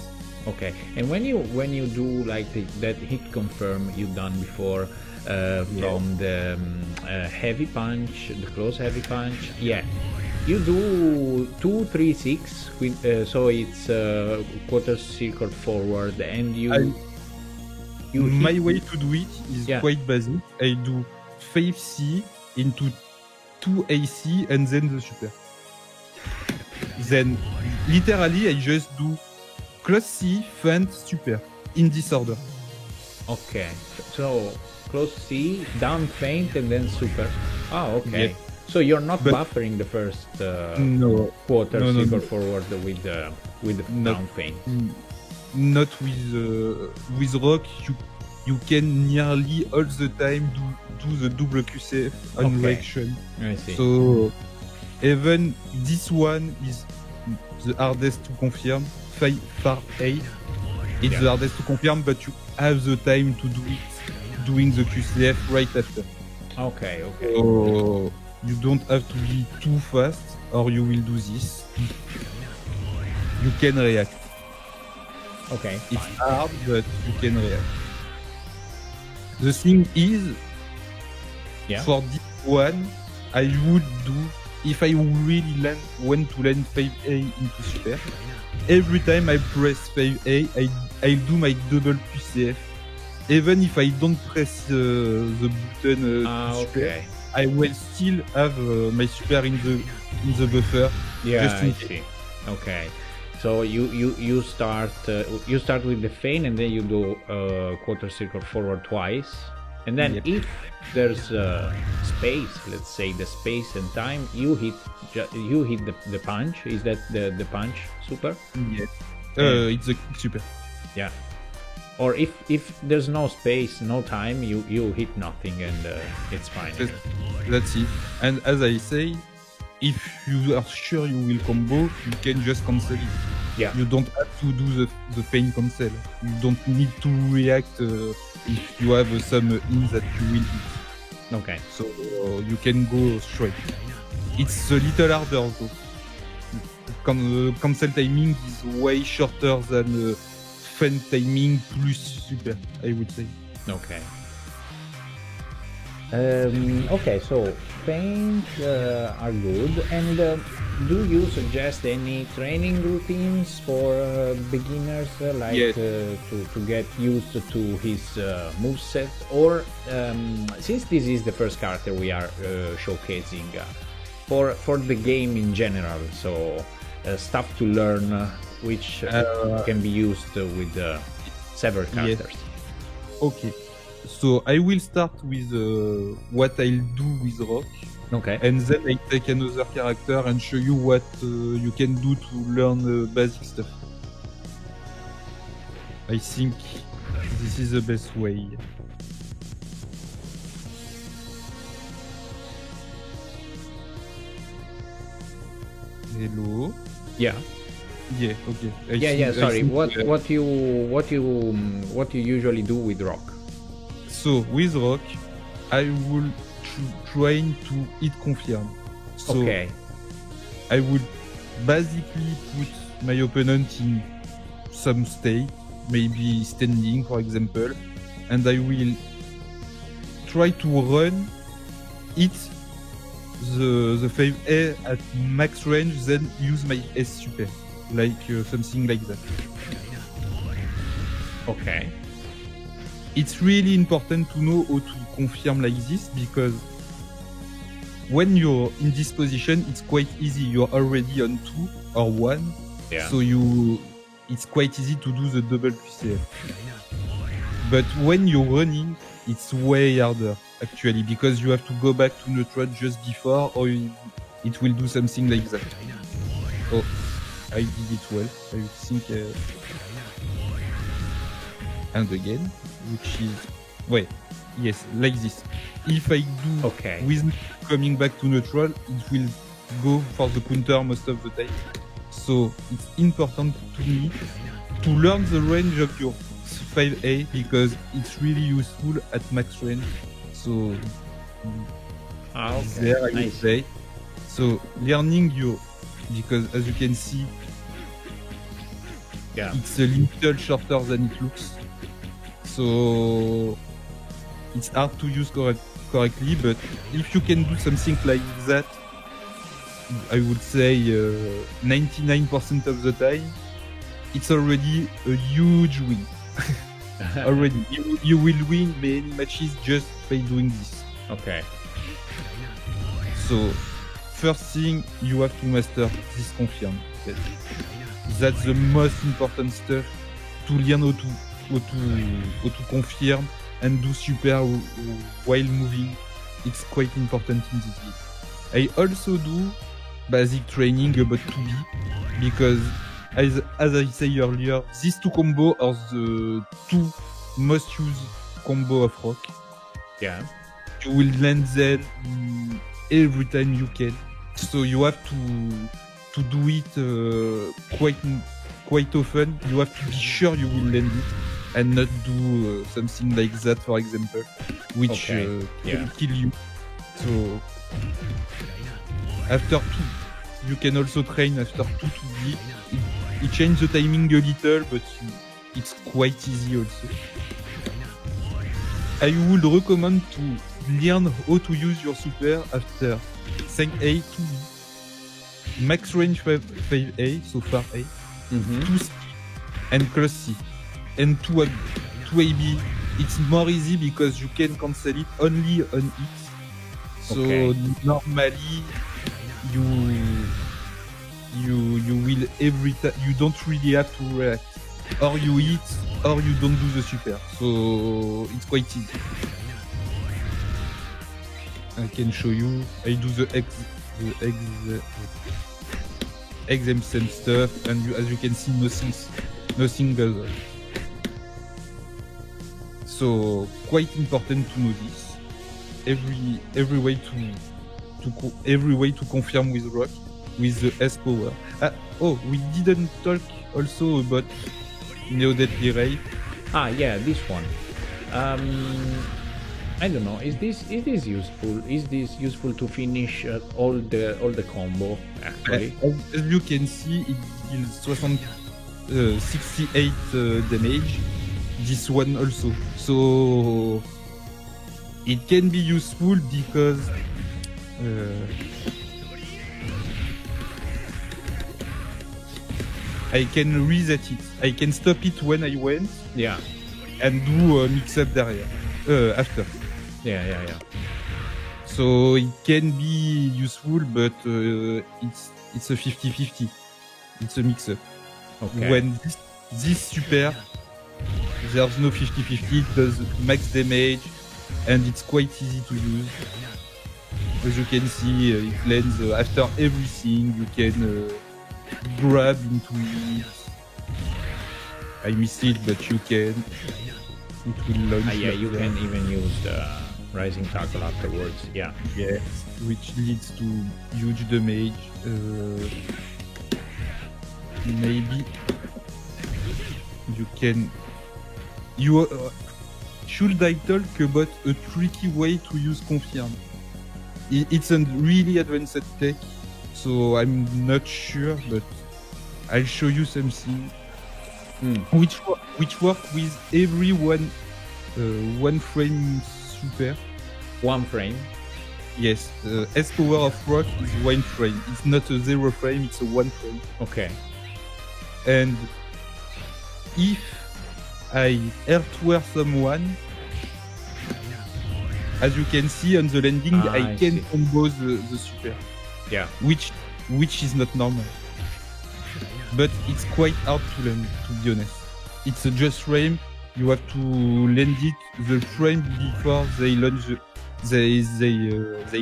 Okay. And when you do like that hit confirm you've done before from the heavy punch, the close heavy punch, yeah, you do 2, 3, 6 with, so it's quarter circle forward, and my way to do it is quite basic. I do 5C into 2 AC and then the super. then literally I just do close C, feint, super in this order. Okay, so close C, down feint, and then super. Oh, okay. Yeah. So you're not But- buffering the first No, quarter No, no, circle no. forward with the No. down feint. not with rock. You can nearly all the time do the double QCF on Okay. reaction. I see. So even this one is the hardest to confirm. Far 8, it's Yeah. the hardest to confirm, but you have the time to do it doing the QCF right after. Okay, okay. So you don't have to be too fast, or you will do this. You can react. Okay. It's hard, but you can react. The thing is, Yeah. for this one, I would do, if I really want to land 5A into super, every time I press 5A, I do my double QCF. Even if I don't press the button to super, Okay. I will still have my super in the buffer. Yeah, Just I in case. see. Okay. So you start with the feint, and then you do quarter circle forward twice, and then Yep. if there's space, let's say the space and time, you hit the punch. Is that the punch super? Yeah. Yeah. It's a super. Yeah. Or if there's no space, no time, you hit nothing, and it's fine. That's it. And as I say, if you are sure you will combo, you can just cancel it. Yeah. You don't have to do the feint cancel. You don't need to react if you have some in that you will hit. Okay. So you can go straight. It's a little harder though. Cancel timing is way shorter than feint timing plus super, I would say. Okay. Okay, so feint are good. And do you suggest any training routines for beginners, like Yes. to get used to his moveset? Or since this is the first character we are showcasing, for the game in general, so stuff to learn which can be used with several characters. Okay. So I will start with what I'll do with rock. Okay. And then I take another character and show you what you can do to learn basic stuff. I think this is the best way. Hello. Yeah. Yeah. Okay. Yeah. Sorry. What think, what you usually do with rock? So with rock, I will trying to hit confirm. So Okay. I would basically put my opponent in some state, maybe standing, for example, and I will try to run it the 5A at max range, then use my S super, like something like that. Okay. It's really important to know how to confirm like this, because when you're in this position, it's quite easy. You're already on 2 or 1, Yeah. so it's quite easy to do the double QCF. But when you're running, it's way harder actually, because you have to go back to neutral just before, or it will do something like that. Oh, I did it well. I think. And again, which is yes, like this. If I do Okay. with coming back to neutral, it will go for the counter most of the time. So it's important to me to learn the range of your 5A, because it's really useful at max range. So Okay. there I would Nice. say. So learning your, because as you can see, Yeah. it's a little shorter than it looks. So it's hard to use correctly, but if you can do something like that, I would say 99% of the time, it's already a huge win. Already, you will win many matches just by doing this. Okay. So first thing you have to master this confirm. That's the most important stuff to learn how to confirm and do super while moving. It's quite important in this game. I also do basic training about 2B because as I said earlier, these two combos are the two most used combo of Rock. Yeah. You will land them every time you can. So you have to do it quite often. You have to be sure you will land it and not do something like that, for example, which can kill you. So after 2, you can also train after 2 to be. It changes the timing a little, but it's quite easy also. I would recommend to learn how to use your super after 5A to B. Max range 5A, so far A, 2C, and cross C, and 2AB. It's more easy because you can cancel it only on it. So normally you will every time you don't really have to react, or you hit or you don't do the super, so it's quite easy. I can show you. I do the exemption stuff, and as you can see, nothing goes on. So quite important to know this. Every way to confirm with Rock with the S power. We didn't talk also about Neo Deadly Ray. Yeah, this one. I don't know. Is this useful? Is this useful to finish all the combo? Actually, as you can see, it deals 68 damage. This one also, so it can be useful because I can reset it. I can stop it when I went. Yeah. And do a mix-up derrière. After. Yeah. So it can be useful, but it's a 50-50. It's a mix-up. Okay. When this super, there's no 50-50. It does max damage, and it's quite easy to use. As you can see, it lands after everything. You can grab into it. I missed it, but you can. It will launch. Yeah, you can even use the Rising Tackle afterwards. Yeah. Yes, which leads to huge damage. Maybe you can. Should I talk about a tricky way to use Confirm? It's a really advanced tech, so I'm not sure, but I'll show you something which work with every one frame super. 1 frame? Yes, S power of Rock is 1 frame. It's not a 0 frame, it's a 1 frame. Okay. And if I airtwear someone, as you can see on the landing, I can combo the super. Yeah. Which is not normal. But it's quite hard to land, to be honest. It's a just frame. You have to land it the frame before they launch. They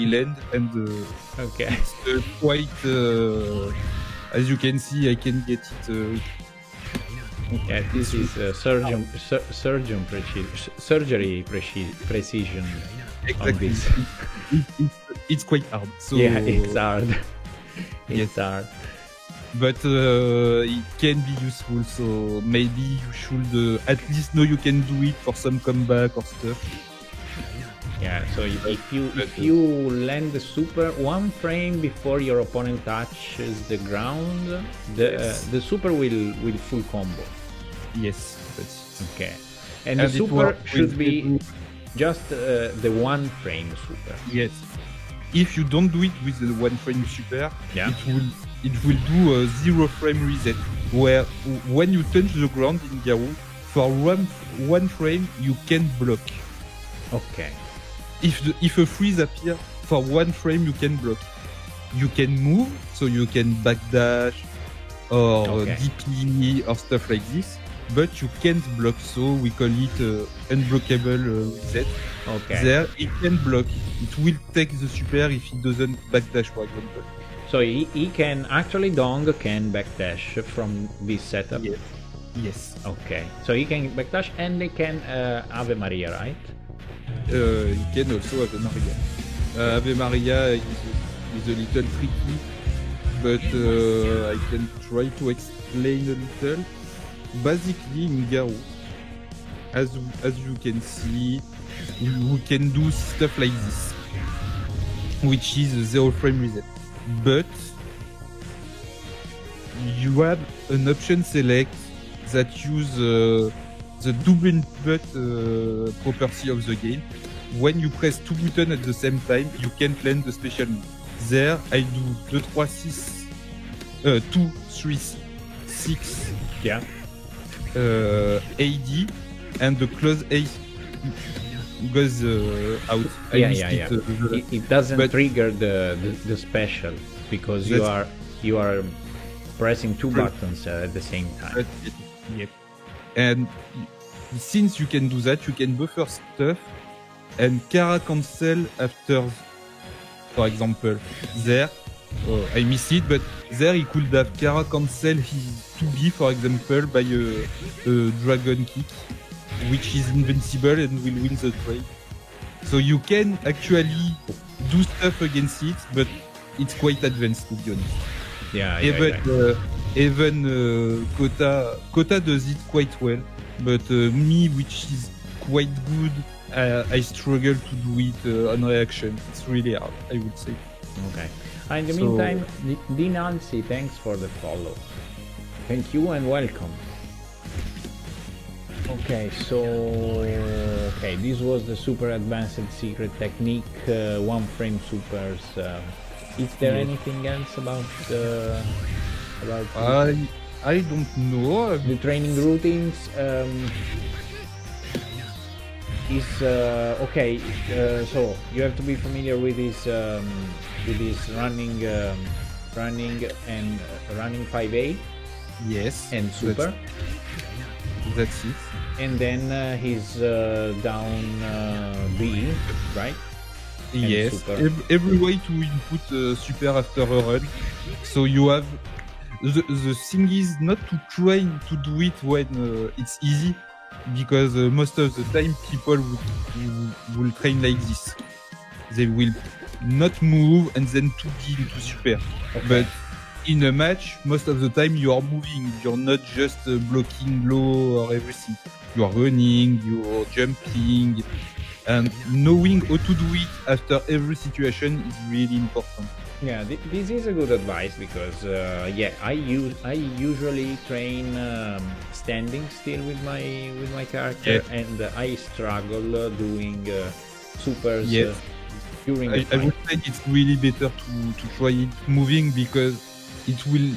land, and it's quite. As you can see, I can get it. Yeah, this is surgery precision. Exactly. It's quite hard. So yeah, it's hard. It's hard. But it can be useful. So maybe you should at least know you can do it for some comeback or stuff. Yeah. So if you land the super 1 frame before your opponent touches the ground, the super will full combo. Yes. That's okay. And the super should be just the 1 frame super. Yes. If you don't do it with the 1 frame super, yeah, it will do a 0 frame reset, where when you touch the ground in Garou, for one frame you can block. Okay. If a freeze appears, for 1 frame you can block. you can move, so you can backdash or Okay. DP or stuff like this, but you can't block. So we call it unblockable reset. Okay. There, it can block. It will take the super if he doesn't backdash, for example. So he can actually Dong can backdash from this setup. Yes. Yes. Okay. So he can backdash and they can Ave Maria, right? He can also Ave Maria. Ave Maria is a little tricky, but I can try to explain a little. Basically, in Garou, as you can see, we can do stuff like this, which is a 0 frame reset. But you have an option select that use the double input property of the game. When you press 2 buttons at the same time, you can land the special move. There, I do 2, 3, 6, 2, 3, 6 Yeah. AD, and the close ace goes out. I Yeah, missed yeah, it, yeah. It doesn't but- trigger the special because you are pressing two Right. buttons at the same time. But yep. And since you can do that, you can buffer stuff and Kara cancel after, for example, there. I missed it, but there he could have Kara cancel his 2B, for example, by a dragon kick, which is invincible and will win the trade. So you can actually do stuff against it, but it's quite advanced, to be honest. Yeah, Even Kota does it quite well, but me, which is quite good, I struggle to do it on reaction. It's really hard, I would say. Okay. In the So- meantime, D Nancy, thanks for the follow. Thank you and welcome. Okay, so this was the super advanced secret technique, one frame supers. Is there Yes. anything else about I don't know. the training routines? Okay. So you have to be familiar with this running and running 5A Yes. and super. That's it. And then he's down B, right? Yes. super. Every way to input super after a run. So you have the thing is not to try to do it when it's easy, because most of the time people will train like this. They will not move and then 2D into super. Okay. But in a match, most of the time you are moving. You're not just blocking low or everything. You are running, you're jumping, and knowing how to do it after every situation is really important. Yeah, this is a good advice because I usually train standing still with my character, Yeah. and I struggle doing supers Yes. during the I fight. would say it's really better to try it moving, because it will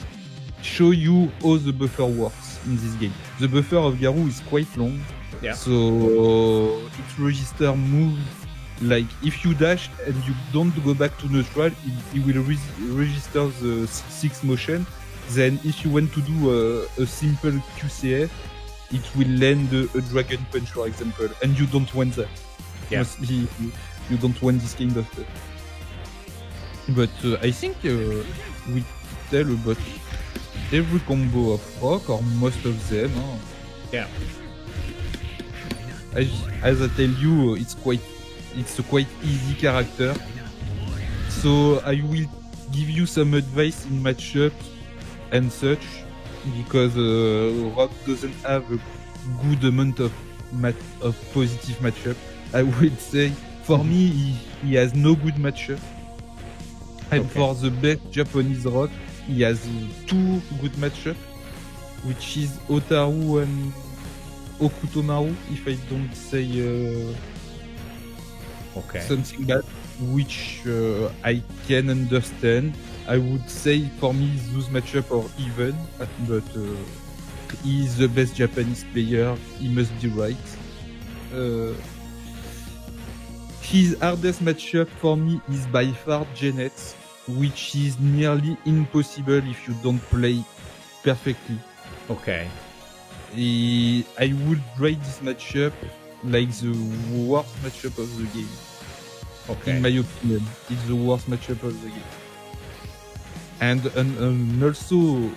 show you how the buffer works in this game. The buffer of Garou is quite long, Yeah. so it register moves. Like if you dash and you don't go back to neutral, it will register the 6 motion. Then if you want to do a simple QCF, it will land a dragon punch, for example, and you don't want that. Yeah. Mostly, you don't want this kind of stuff. But I think we tell about every combo of Rock, or most of them. Yeah. As I tell you, it's a quite easy character. So I will give you some advice in matchup and such, because Rock doesn't have a good amount of positive matchup. I would say for me he has no good matchup. And Okay. for the best Japanese Rock, he has 2 good matchup, which is Otaru and Okutomaru, if I don't say Okay. something bad, which I can understand. I would say for me those matchups are even, but he is the best Japanese player. He must be right. His hardest matchup for me is by far Janet, which is nearly impossible if you don't play perfectly. Okay. I would rate this matchup like the worst matchup of the game. Okay. In my opinion, it's the worst matchup of the game. And also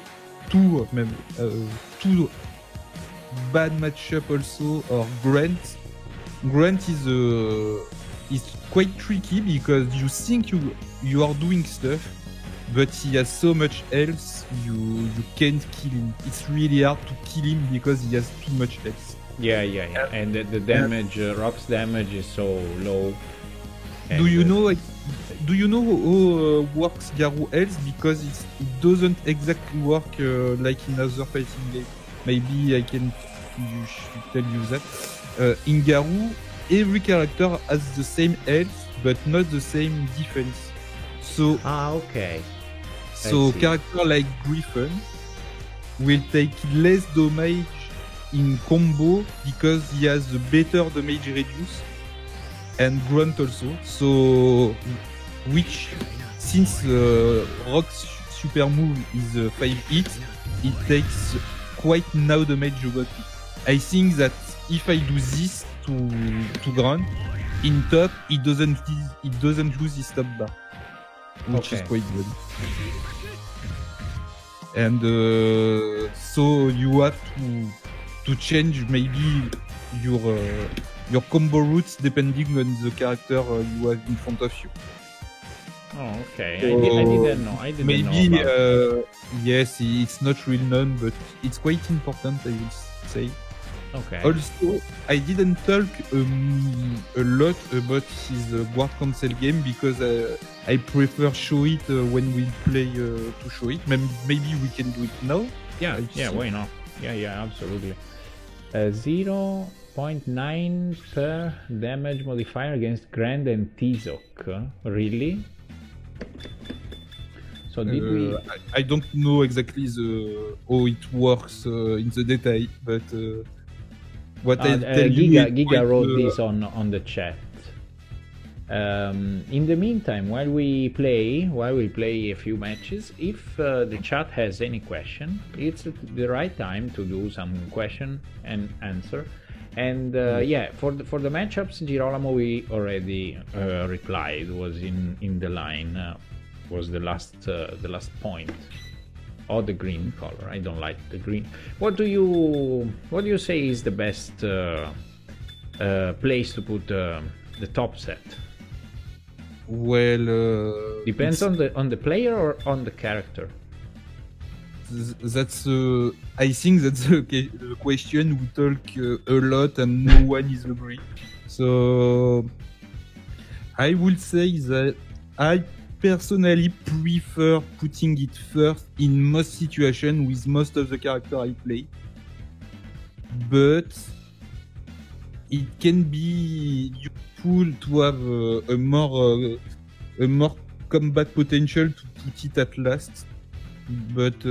two bad matchup also are Grant. Grant is quite tricky because you think you are doing stuff, but he has so much health you can't kill him. It's really hard to kill him because he has too much health. Yeah. And the damage, Rock's damage is so low. Do you know how works Garou health? Because it doesn't exactly work like in other fighting games. Maybe I can tell you that. In Garou, every character has the same health, but not the same defense. So okay. So character like Griffon will take less damage in combo because he has the better damage reduce, and Grunt also. So which, since Rock's super move is 5 hits, it takes quite now damage about it. I think that if I do this to Grunt in top, it doesn't lose his top bar, which is quite good. And so you have to change maybe your combo routes depending on the character you have in front of you. Oh, okay. So I didn't know. Maybe yes, it's not real known, but it's quite important, I would say. Okay. Also, I didn't talk a lot about his Guard Council game because I prefer show it when we play to show it. Maybe we can do it now. Yeah, why not? Yeah, absolutely. 0.9 per damage modifier against Grand and Tizok. Really? So did we? I don't know exactly how it works in the detail, but what I tell Giga wrote this on the chat. In the meantime, while we play a few matches, if the chat has any question, it's the right time to do some question and answer. And for the matchups, Girolamo we already replied, was in the line, was the last point. Or the green color. I don't like the green. What do you say is the best place to put the top set? Well, depends on the player or on the character. That's I think that's the question we talk a lot and no one is agree. So I would say that I personally prefer putting it first in most situations with most of the character I play, but it can be useful to have a more combat potential to put it at last. But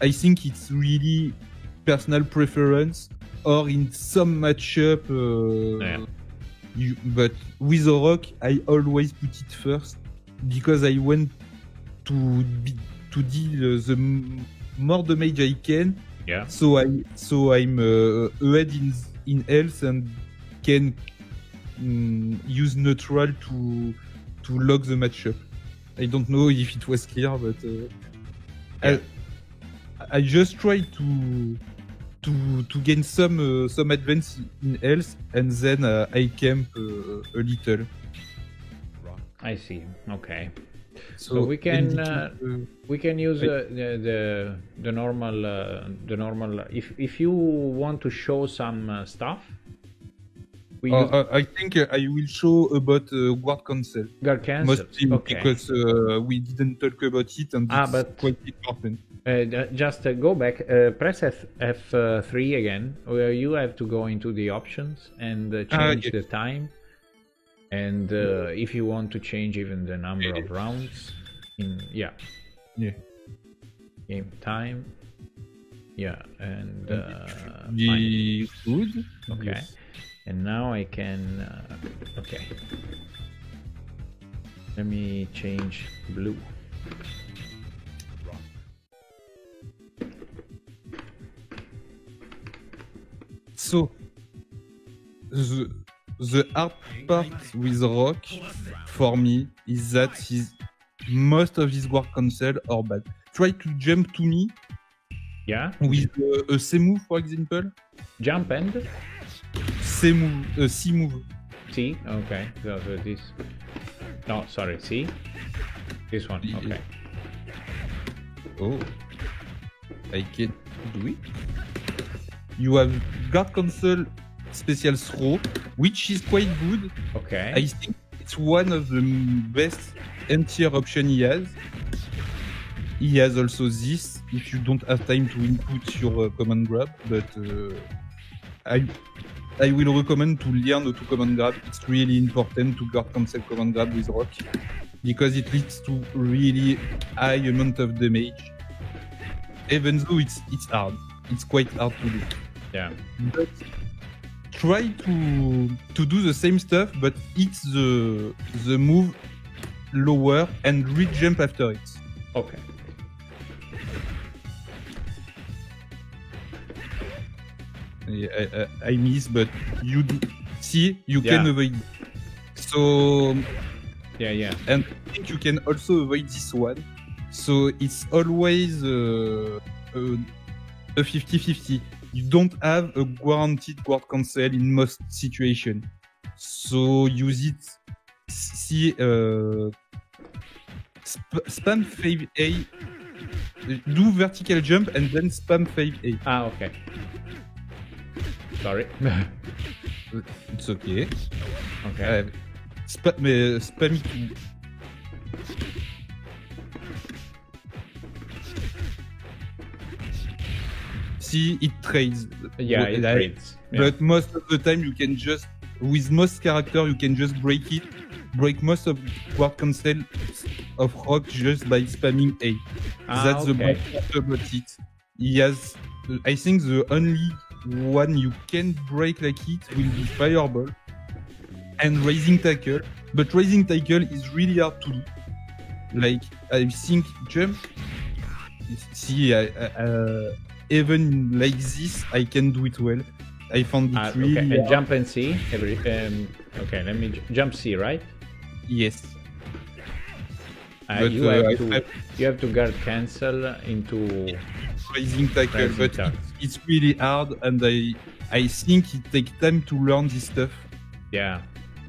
I think it's really personal preference, or in some matchup. But with a rock, I always put it first because I want to deal the more damage I can. Yeah. So I'm ahead in health and can use neutral to lock the matchup. I don't know if it was clear, but I just try to gain some advance in health, and then I camp a little. I see. Okay. So we can use the normal. If you want to show some stuff. I think I will show about Guard Council. Guard Council. Mostly because we didn't talk about it, and it's quite important. Just go back, press F3 again, where you have to go into the options and change the time. And if you want to change even the number of rounds, game time, and good. Okay, yes. And now I can okay. Let me change blue. So, the hard part with Rock, for me, is that most of his guard cancel are bad. Try to jump to me Yeah? with a C move, for example. Jump and C move, C move. C? Okay. So this. No, sorry, C? This one, okay. Oh, I can do it. You have guard cancel special throw, which is quite good. Okay. I think it's one of the best anti-air option he has. He has also this if you don't have time to input your command grab, but I will recommend to learn how to command grab. It's really important to guard cancel command grab with Rock because it leads to really high amount of damage. Even though it's hard, it's quite hard to do. Yeah. But try to do the same stuff, but hit the move lower and re-jump after it. Okay. I miss, but you do. See, you can avoid. So Yeah. and I think you can also avoid this one. So it's always a 50-50. You don't have a guaranteed guard cancel in most situations. So use it. See, spam 5A. Do vertical jump and then spam 5A. Ah, okay. Sorry. It's okay. Okay. Spam it. See, it trades. Yeah, it trades. Yeah. But most of the time, you can just, with most character, you can just break it. Break most of guard cancel of Rock just by spamming A. That's the bad part about it. He has, I think, the only one you can break like it will be Fireball and Raising Tackle. But Raising Tackle is really hard to do. Like, I think jump. See, even like this, I can do it well. I found it really okay. And hard. jump and C. Okay, let me jump C, right? Yes. You have to guard cancel into Raising Tackle, Raising but tackle. it's really hard, and I think it takes time to learn this stuff. Yeah.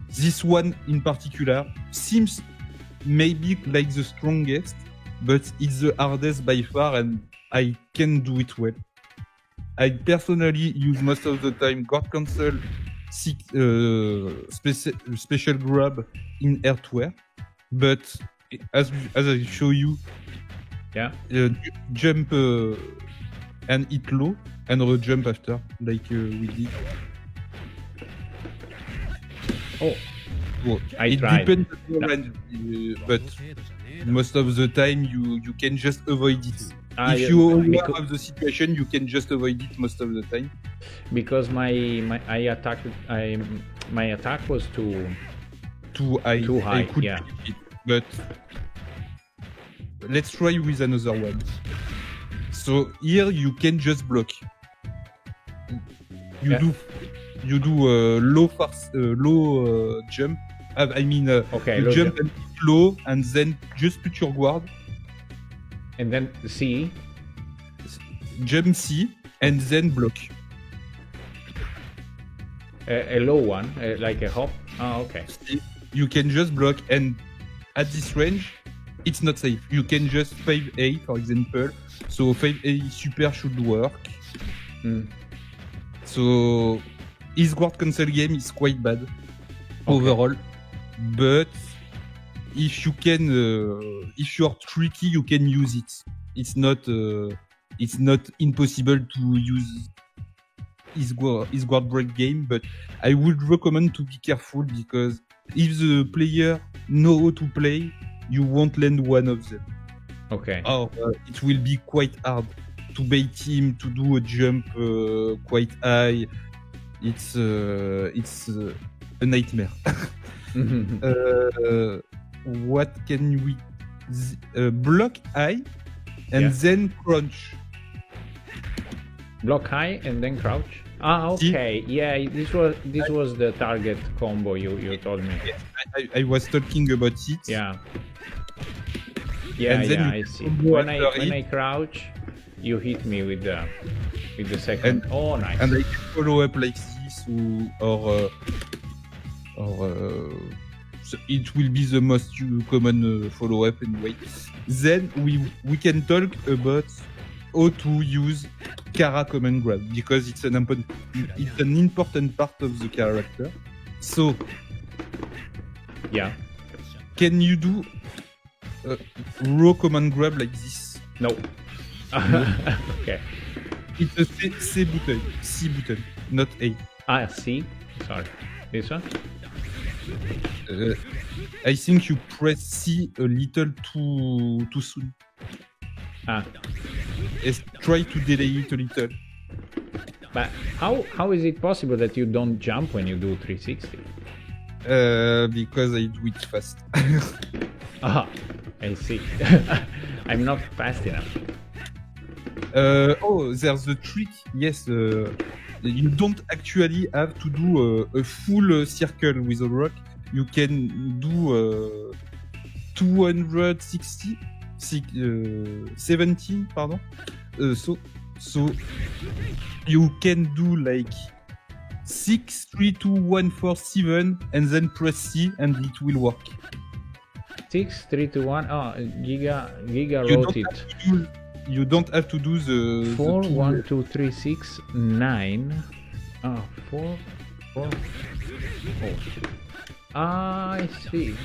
This one in particular seems maybe like the strongest, but it's the hardest by far, and I can do it well. I personally use most of the time guard cancel, special grab in Earthware, but as I show you, jump and hit low and re-jump after, like we did. Oh, I it tried. depends on your range, but most of the time you can just avoid it. If you are aware of the situation, you can just avoid it most of the time. Because my attack was too high. I could it, but let's try with another one. So here you can just block. You do low jump. You jump and low, and then just put your guard. And then C. Jump C, and then block. A low one, like a hop. Oh, okay. You can just block, and at this range, it's not safe. You can just 5A, for example. So 5A super should work. So his guard cancel game is quite bad overall, but if you can, if you're tricky, you can use it. It's not impossible to use his guard break game, but I would recommend to be careful, because if the player know how to play, you won't land one of them. Okay. It will be quite hard to bait him to do a jump quite high. It's a nightmare. what can we block high and then crunch. Block high and then crouch. Ah, okay. Yeah, this was the target combo you told me. I was talking about it. Yeah. Yeah, yeah, I see. When I crouch, you hit me with the second. Oh, nice. And I can follow up like this, or so it will be the most common follow up anyway. Then we can talk about how to use Kara command grab, because it's an important part of the character. So, yeah, can you do raw command grab like this? No. Okay. It's a C button, not A. Ah, C. Sorry, this one. I think you press C a little too soon. Ah. Try to delay it a little. But how is it possible that you don't jump when you do 360? Because I do it fast. Ah, I see. I'm not fast enough. Oh, there's a trick. Yes, you don't actually have to do a full circle with a rock. You can do 260. 17, pardon. So you can do like 6, 3, 2, 1, 4, 7, and then press C, and it will work. 6, 3, 2, 1. Oh, Giga wrote it. You don't have to do the 4, the 1, 2, 3, 6, 9. Oh, 4, 4. Oh. I see.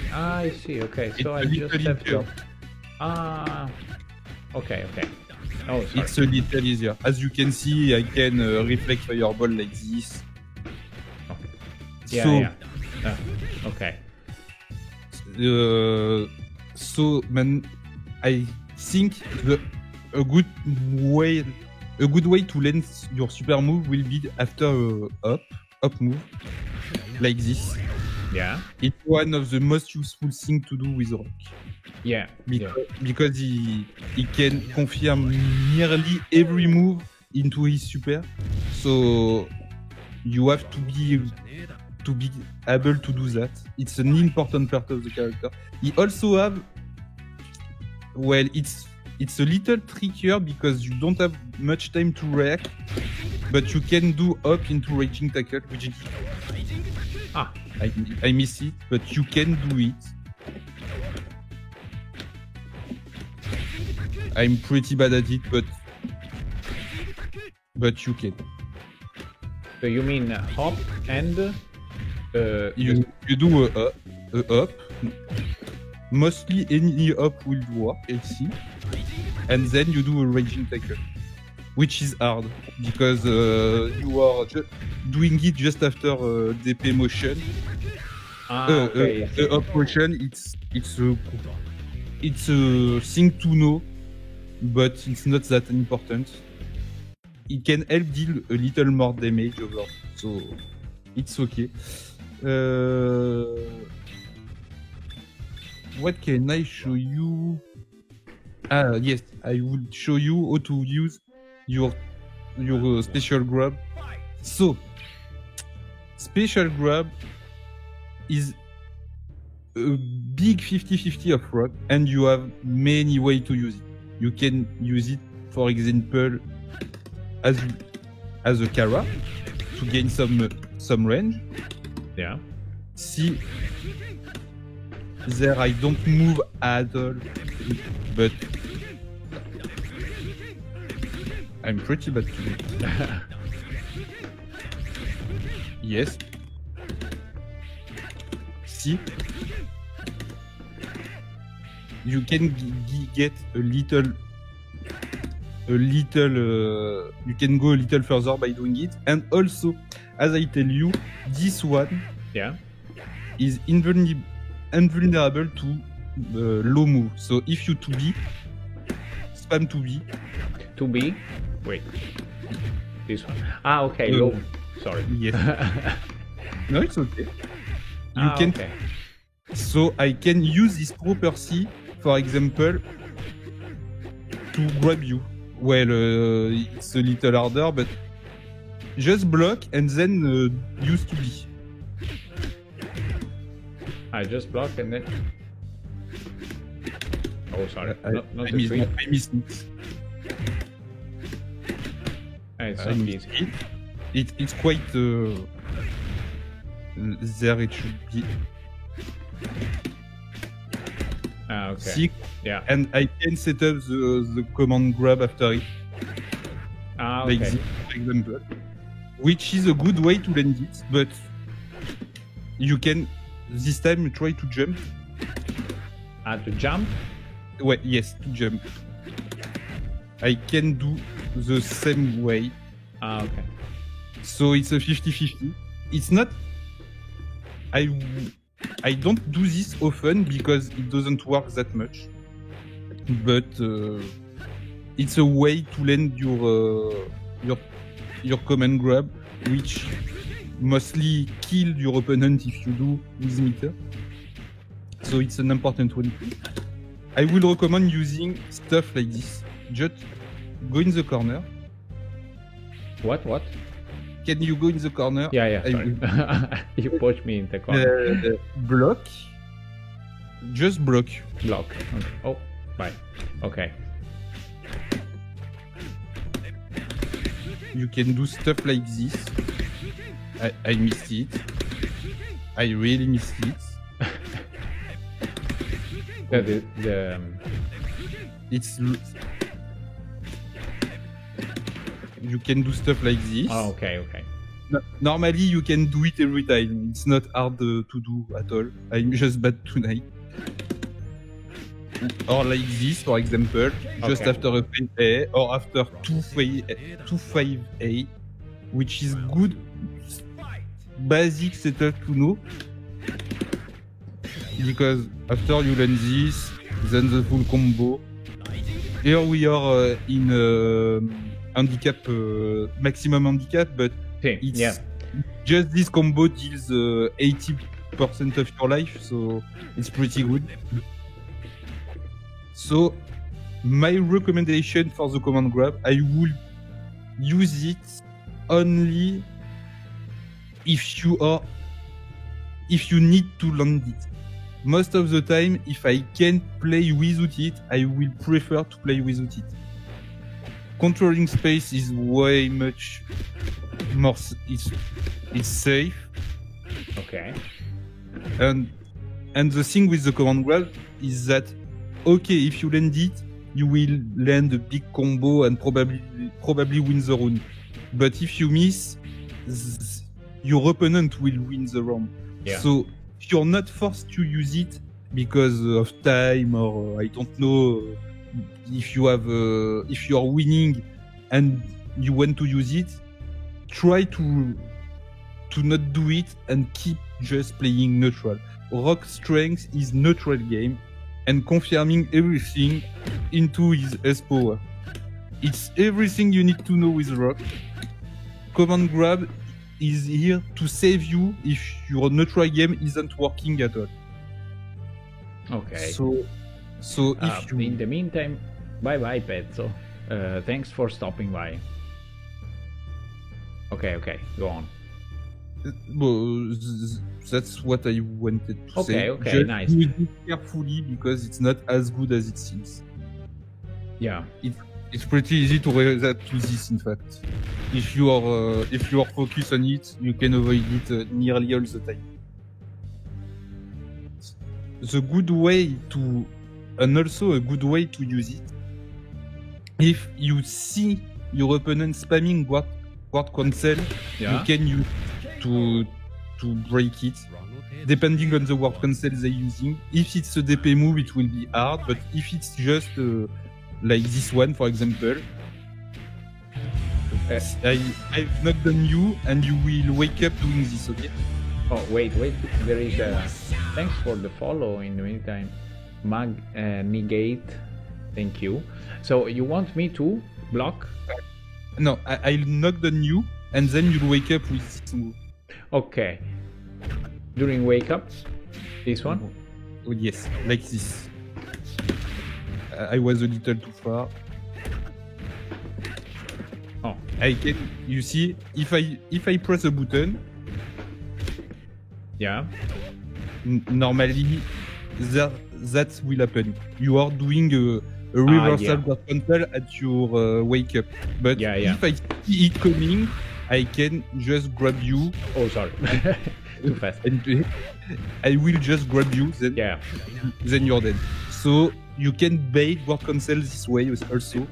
Okay, so I just have to. Okay. Oh, sorry. It's a little easier. As you can see, I can reflect fireball like this. Oh. Yeah. Okay. So, man, I think a good way to land your super move will be after up move, like this. Yeah. It's one of the most useful things to do with Rock. Yeah. Because he can confirm nearly every move into his super. So you have to be able to do that. It's an important part of the character. He also have, well, it's a little trickier because you don't have much time to react, but you can do up into raging tackle, which is I miss it, but you can do it. I'm pretty bad at it, but you can. So you mean hop and you do a up. Mostly any up will work, I see. And then you do a raging tackle, which is hard because you are doing it just after DP motion. Okay. The up motion, it's a thing to know, but it's not that important. It can help deal a little more damage over, so it's okay. What can I show you? Yes, I will show you how to use your special grab. So, special grab is a big 50-50 of rock, and you have many ways to use it. You can use it, for example, as a Kara to gain some range. Yeah. See, there I don't move at all, but I'm pretty bad to it. Yes. See, you can get a little. You can go a little further by doing it, and also, as I tell you, this one, is invulnerable to low move. So if you 2B, spam 2B. 2B? Wait. This one. Okay, low. Sorry. Yes. No, it's okay. So I can use this property, for example, to grab you. Well, it's a little harder, but just block and then use to be. I just block and then. Oh, sorry. I the tree. I missed it. It's I not missed easy. it. It's quite there. It should be. Okay. See? Yeah. And I can set up the command grab after it, Okay. like this, for example, which is a good way to land it. But you can this time try to jump. To jump. Well, yes, to jump. I can do the same way. Okay. So it's a 50-50. It's not. I don't do this often because it doesn't work that much. But it's a way to land your command grab, which mostly kill your opponent if you do with meter. So it's an important one. I will recommend using stuff like this. Just go in the corner. What? Can you go in the corner? Yeah. I Sorry. will- You pushed me in the corner. Block. Just block. Block. Okay. Oh, bye. Okay. You can do stuff like this. I missed it. I really missed it. It's. You can do stuff like this. Oh, okay. Normally, you can do it every time. It's not hard to do at all. I'm just bad tonight. Or like this, for example, just Okay. after a 5A or after 2-5A, which is good basic setup to know. Because after you learn this, then the full combo. Here we are in handicap, maximum handicap, but Okay. it's Yeah. just this combo deals 80% of your life, so it's pretty good. So my recommendation for the command grab, I will use it only if you need to land it. Most of the time, if I can play without it, I will prefer to play without it. Controlling space is way much more. It's safe, Okay. and the thing with the command grab is that okay, if you land it, you will land a big combo and probably win the round. But if you miss, your opponent will win the round. Yeah. So if you're not forced to use it because of time or I don't know if you are winning and you want to use it, try to not do it and keep just playing neutral. Rock strength is neutral game and confirming everything into his S power. It's everything you need to know with Rock. Command grab is here to save you if your neutral game isn't working at all. Okay. So if you In the meantime, bye, Pezzo. Thanks for stopping by. Okay. Go on. well, that's what I wanted to say. Okay, Just nice. use it carefully because it's not as good as it seems. Yeah. It's pretty easy to react to this, in fact. If you are focused on it, you can avoid it nearly all the time. The good way to, and also a good way to use it, if you see your opponent spamming guard cancel, Yeah. you can use it to break it. Depending on the word cancel they're using. If it's a DP move, it will be hard, but if it's just like this one, for example, I've knocked on you and you will wake up doing this, okay? Oh, wait. There is a... Thanks for the follow in the meantime. Negate. Thank you. So you want me to block? No, I'll knock on you and then you'll wake up with this move. Okay. During wake up? This one? Oh, yes, like this. I was a little too far. Oh, I can. You see, if I press a button, yeah. Normally that will happen. You are doing a reversal guard cancel at your wake up. But if I see it coming, I can just grab you. Oh, sorry. Too fast. And I will just grab you. Then you're dead. So you can bait guard cancel this way also.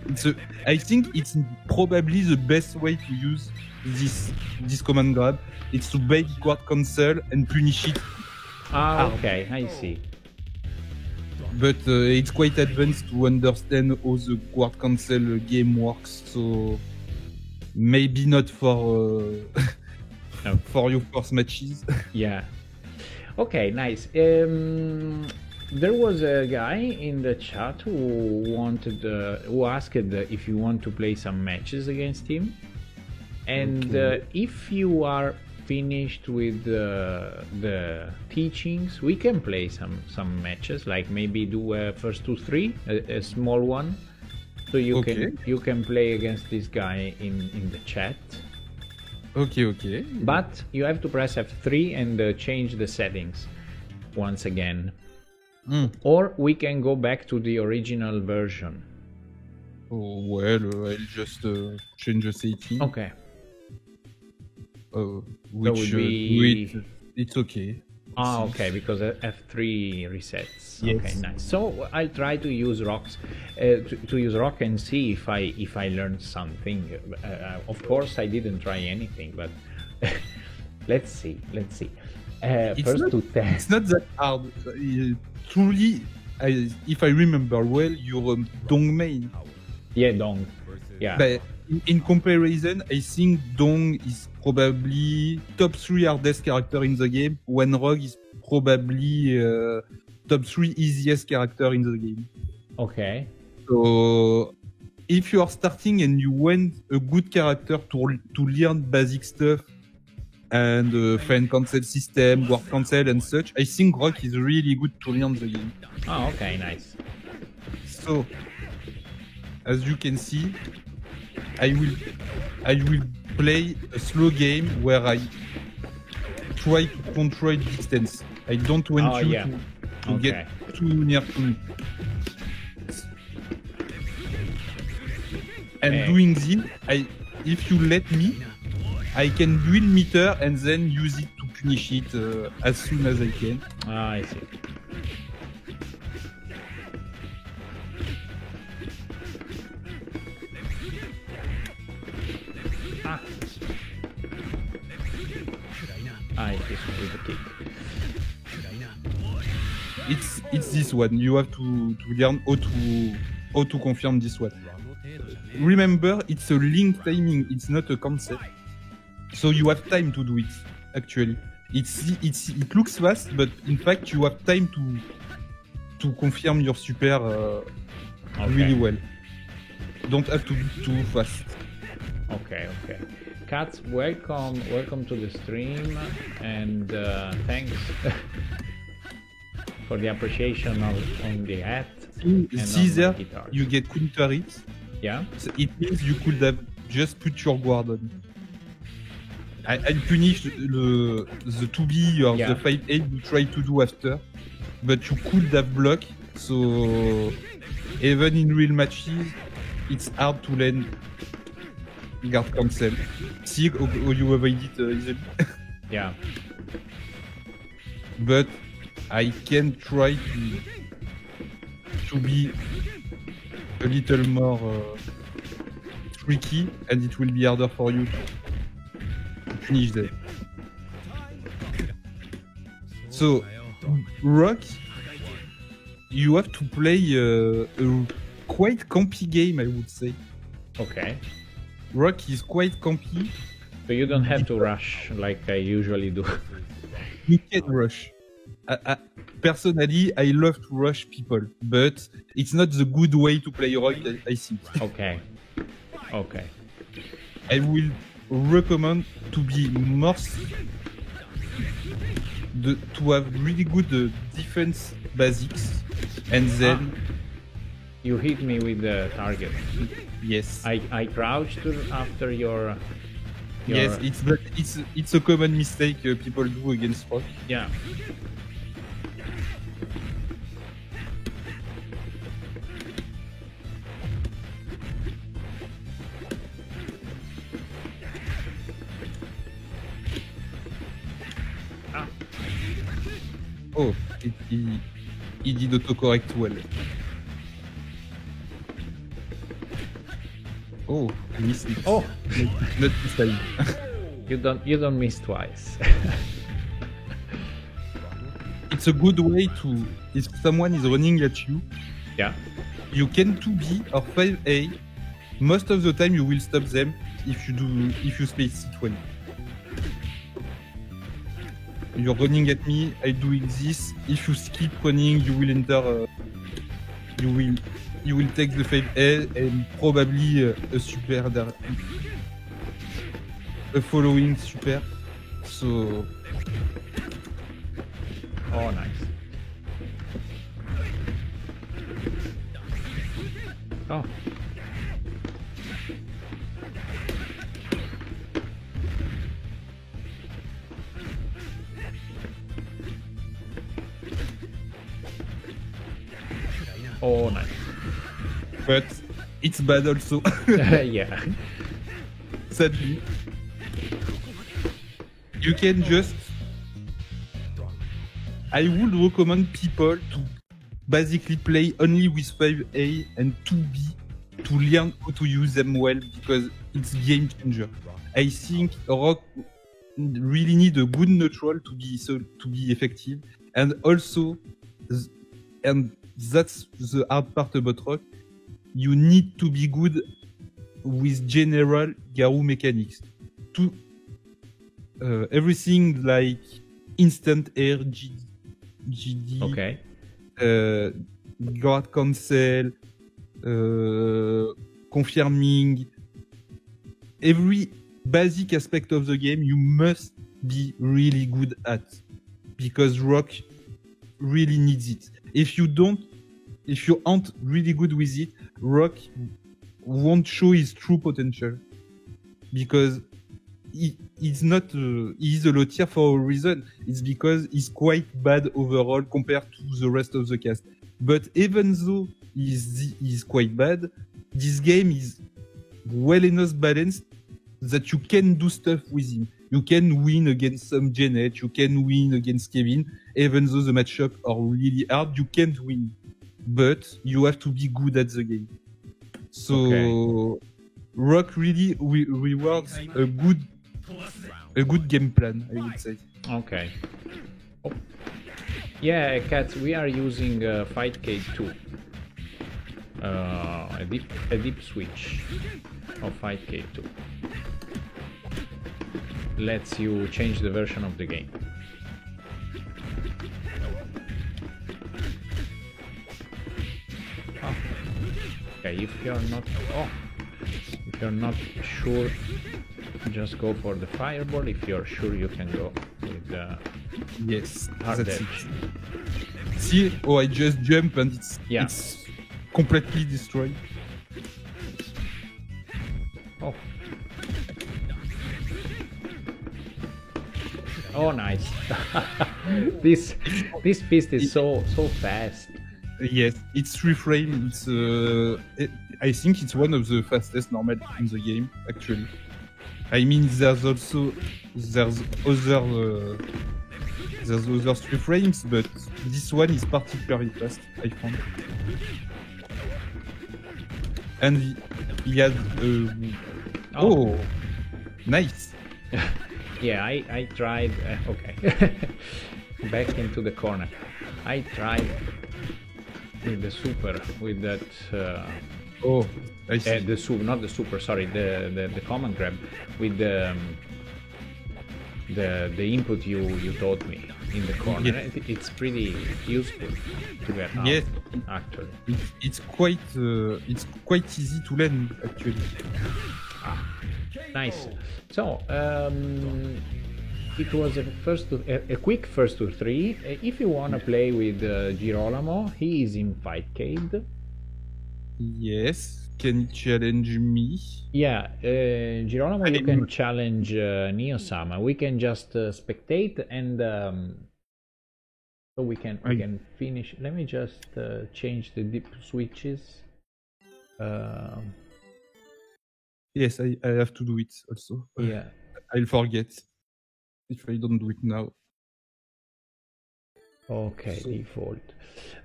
I think it's probably the best way to use this command grab. It's to bait guard cancel and punish it. Okay, I see. But it's quite advanced to understand how the guard cancel game works, so maybe not for for your first matches. Yeah. Okay, nice. There was a guy in the chat who asked if you want to play some matches against him, and if you are finished with the teachings, we can play some matches, like maybe do a first 2-3, a small one, so you can play against this guy in the chat. Okay. But you have to press F3 and change the settings once again. Or we can go back to the original version. Oh, well, I'll just change the setting. Okay. Which it's okay. Okay, because F3 resets. Yes. Okay, nice. So I'll try to use rocks, to use rock and see if I learned something. Of course, I didn't try anything, but let's see. First to test. It's not that hard. Truly, if I remember well, you're a Dong main. Yeah, Dong. Yeah. But in comparison, I think Dong is probably top 3 hardest character in the game, when Rogue is probably top 3 easiest character in the game. Okay. So if you are starting and you want a good character to learn basic stuff and fan cancel system, guard cancel and such, I think Rogue is really good to learn the game. Oh, okay, nice. So as you can see, I will play a slow game where I try to control distance. I don't want you to get too near to me. And doing this, if you let me, I can build meter and then use it to punish it as soon as I can. I see. With the kick. It's this one. You have to learn how to confirm this one. Remember, it's a link timing. It's not a concept. So you have time to do it. Actually, it looks fast, but in fact you have time to confirm your super really well. Don't have to be too fast. Okay. Cats, welcome to the stream, and thanks for the appreciation on the hat. See there, you get counter hits. Yeah. So it means you could have just put your guard on. I punish the 2B or the 5-8 you try to do after, but you could have block. So even in real matches, it's hard to land guard cancel. See how you avoid it easily. Yeah. But I can try to be a little more tricky, and it will be harder for you to finish that. So, Rock, you have to play a quite campy game, I would say. Okay. Rock is quite campy. So you don't have to rush like I usually do. You can rush. Personally, I love to rush people, but it's not the good way to play Rock, I think. Okay. I will recommend to be more to have really good defense basics, and then you hit me with the target. yes, I crouched after your yes, it's a common mistake people do against Rock. yeah. Oh, he did autocorrect well. Oh, I missed it. Oh, Not this time. you don't miss twice. It's a good way to, if someone is running at you, Yeah. you can 2B or 5A. Most of the time you will stop them if you space it well. You're running at me, I'm doing this. If you keep running, you will enter. You will take the 5A and probably a super a following super. So Oh, nice. Oh. Oh, nice. but it's bad also. Yeah. Sadly, you can just. I would recommend people to basically play only with 5A and 2B to learn how to use them well because it's game changer. I think Rock really need a good neutral to be effective, and also, and that's the hard part about Rock. You need to be good with general Garou mechanics. To everything like instant air, GD, Okay. guard cancel, confirming, every basic aspect of the game you must be really good at because Rock really needs it. If you aren't really good with it, Rock won't show his true potential because he's not he's a low tier for a reason. It's because he's quite bad overall compared to the rest of the cast. But even though he's quite bad, this game is well enough balanced that you can do stuff with him. You can win against some Janet, you can win against Kevin, even though the matchup are really hard, you can't win. But you have to be good at the game. So Okay. Rock really rewards a good game plan, I would say. Okay. Oh. Yeah, Cats, we are using Fightcade 2. A deep switch of Fightcade 2. Lets you change the version of the game. Oh. Okay, if you're not sure, just go for the fireball. If you're sure, you can go with the Yes, hard that's edge. it. See, I just jump and it's completely destroyed. Oh. Oh, nice. this fist is so fast. Yes, it's 3 frame. It's I think it's one of the fastest normal in the game actually. I mean, there's other 3 frames, but this one is particularly fast, I found. And he had oh, nice. Yeah, I tried. Okay, back into the corner. I tried with the super, with that. Oh, I see. Not the super. Sorry, the command grab with the input you taught me in the corner. Yeah. It's pretty useful to get out. Yes. Actually. It's quite easy to learn actually. Nice. So, it was a quick first to three. If you want to play with Girolamo, he is in Fightcade. Yes. Can you challenge me? Yeah, Girolamo, you can challenge Neo-sama. We can just spectate and so we can finish. Let me just change the dip switches. Yes, I have to do it also. Yeah. I'll forget if I don't do it now. Okay, default.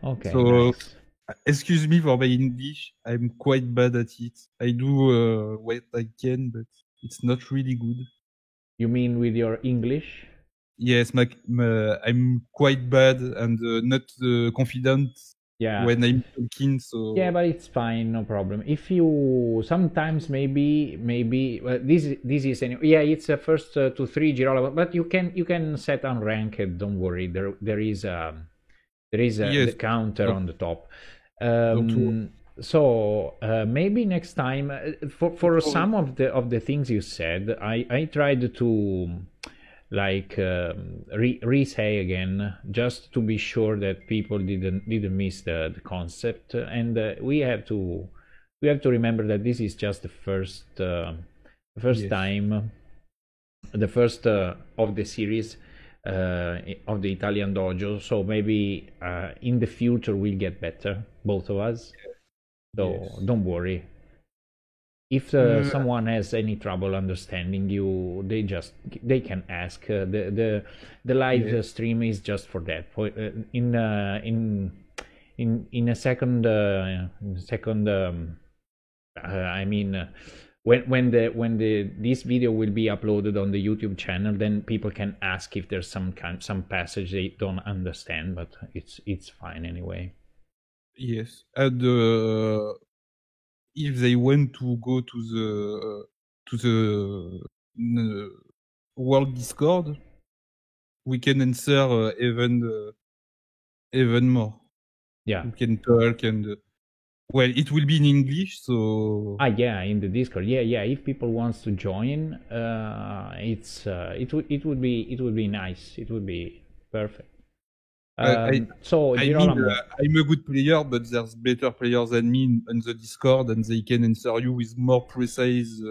Okay. So, nice. Excuse me for my English. I'm quite bad at it. I do what I can, but it's not really good. You mean with your English? Yes, I'm quite bad and not confident when I'm talking. So yeah, but it's fine, no problem. If you sometimes maybe well, this is it's a first to three Girolamo, but you can set unranked. Don't worry, there is a the counter on the top. So maybe next time for some of the things you said, I tried to like re-say again, just to be sure that people didn't miss the concept, and we have to remember that this is just the first time, the first of the series of the Italian dojo. So maybe in the future we'll get better, both of us. So don't worry. If someone has any trouble understanding you, they can ask. The live stream is just for that. In a second, I mean, when this video will be uploaded on the YouTube channel, then people can ask if there's some passage they don't understand, but it's fine anyway. Yes, and if they want to go to the World Discord, we can answer even more. Yeah, we can talk and well, it will be in English, so in the Discord. Yeah. If people wants to join, it would be nice. It would be perfect. So Girolamo, I'm a good player, but there's better players than me on the Discord, and they can answer you with more precise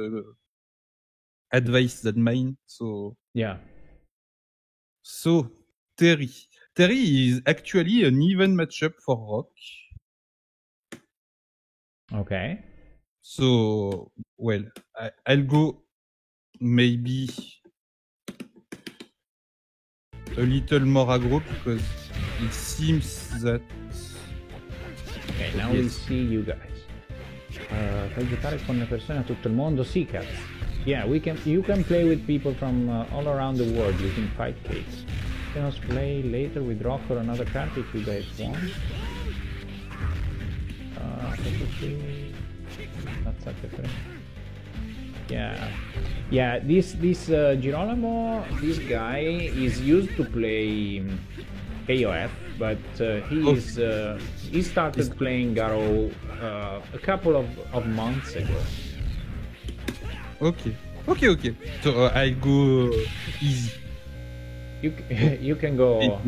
advice than mine. So yeah. So Terry is actually an even matchup for Rock. Okay. So well, I'll go maybe a little more aggro because it seems that. Okay, now we'll see you guys. Fai giocare con persone a tutto il mondo? Sì, cazzo. Yeah, you can play with people from all around the world using Fightcade. You can also play later with Rock or another card if you guys want. That's such a thing. Yeah. This Girolamo, this guy is used to play KOF, but he started playing Garo a couple of months ago. Okay. So I go easy. You can go a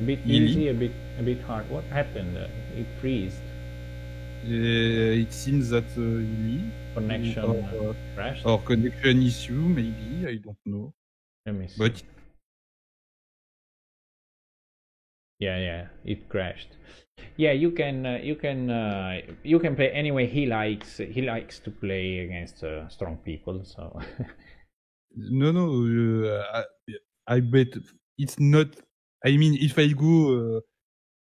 bit easy, a bit hard. What happened? It freezed. It seems that connection crashed or connection issue, maybe, I don't know. Let me see. But yeah, it crashed. Yeah, you can play anyway. He likes to play against strong people. So no, I bet it's not. I mean, if I go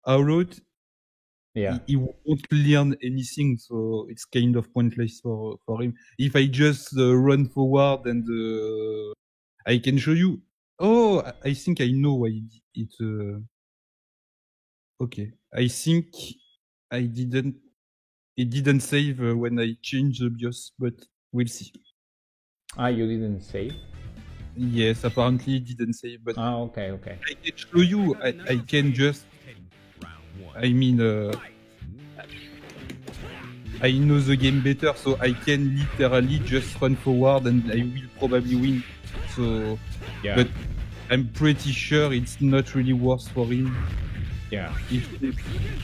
out. Yeah, he won't learn anything, so it's kind of pointless for him. If I just run forward and I can show you. Oh, I think I know why it. Okay, I think it didn't save when I changed the BIOS, but we'll see. You didn't save? Yes, apparently it didn't save, but okay. I can show you. I can just. I mean, I know the game better, so I can literally just run forward and I will probably win. So, yeah. But I'm pretty sure it's not really worth for him. Yeah.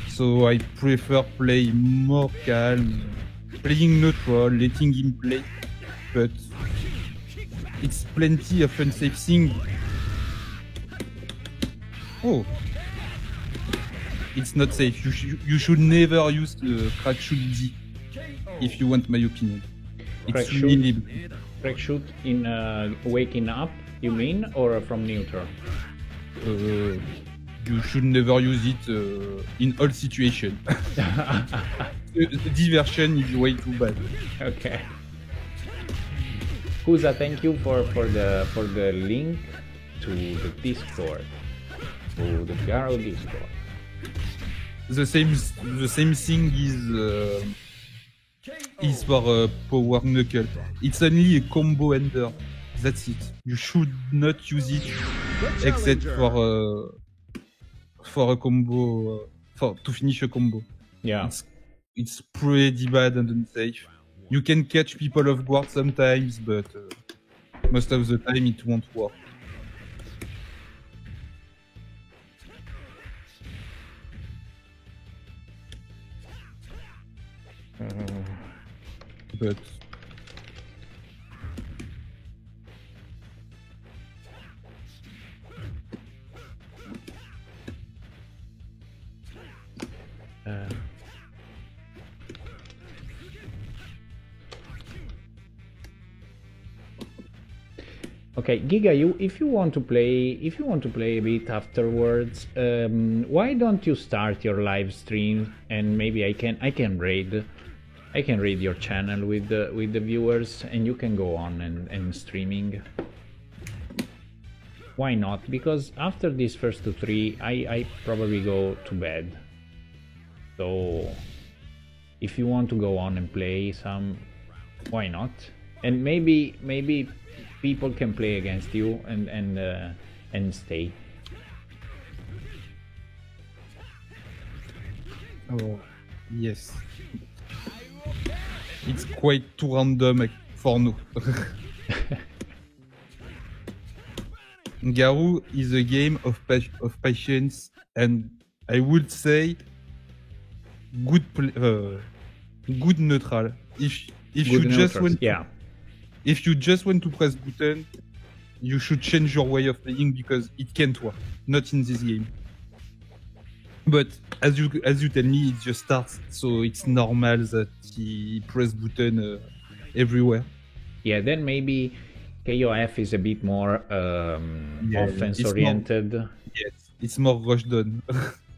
So I prefer play more calm, playing neutral, letting him play, but it's plenty of unsafe thing. Oh, it's not safe. You should never use the crack shoot D if you want my opinion. Crack It's shoot? really Crack shoot in waking up, you mean, or from neutral? you should never use it in all situations. The diversion is way too bad. Okay. Kuza, thank you for the link to the Discord, to the Garo Discord. The same thing is for Power Knuckle. It's only a combo ender. That's it. You should not use it except for a combo to finish a combo. Yeah. It's pretty bad and unsafe. You can catch people off guard sometimes, but most of the time it won't work. But Okay, Giga, if you want to play a bit afterwards, why don't you start your live stream and maybe I can raid your channel with the viewers and you can go on and streaming. Why not? Because after these first 2-3, I probably go to bed. So if you want to go on and play some, why not? And maybe people can play against you and stay. oh yes, it's quite too random for now. Garou is a game of patience, and I would say good neutral. If you Good just neutrals, want yeah. if you just want to press button, you should change your way of playing because it can't work. Not in this game. But as you tell me, it just starts, so it's normal that he press button everywhere. Yeah, then maybe KOF is a bit more offense oriented. Yes, it's more rush down,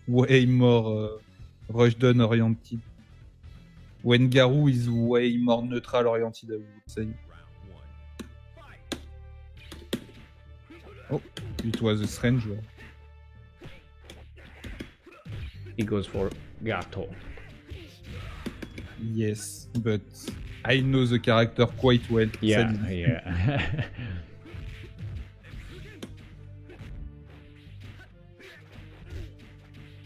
way more rush down oriented. When Garou is way more neutral oriented, I would say. Oh, it was a stranger. He goes for Gato. Yes, but I know the character quite well. Yeah, sadly. yeah.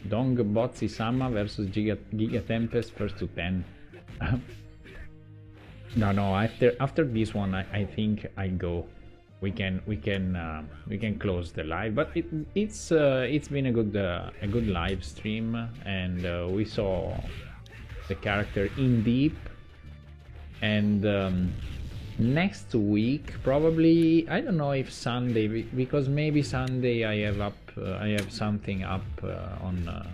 Dong Botsi Sama versus Giga Tempest first to 10. No. After this one, I think I go. We can close the live, but it's been a good live stream, and we saw the character in deep. And next week, probably, I don't know if Sunday, because maybe Sunday I have something up on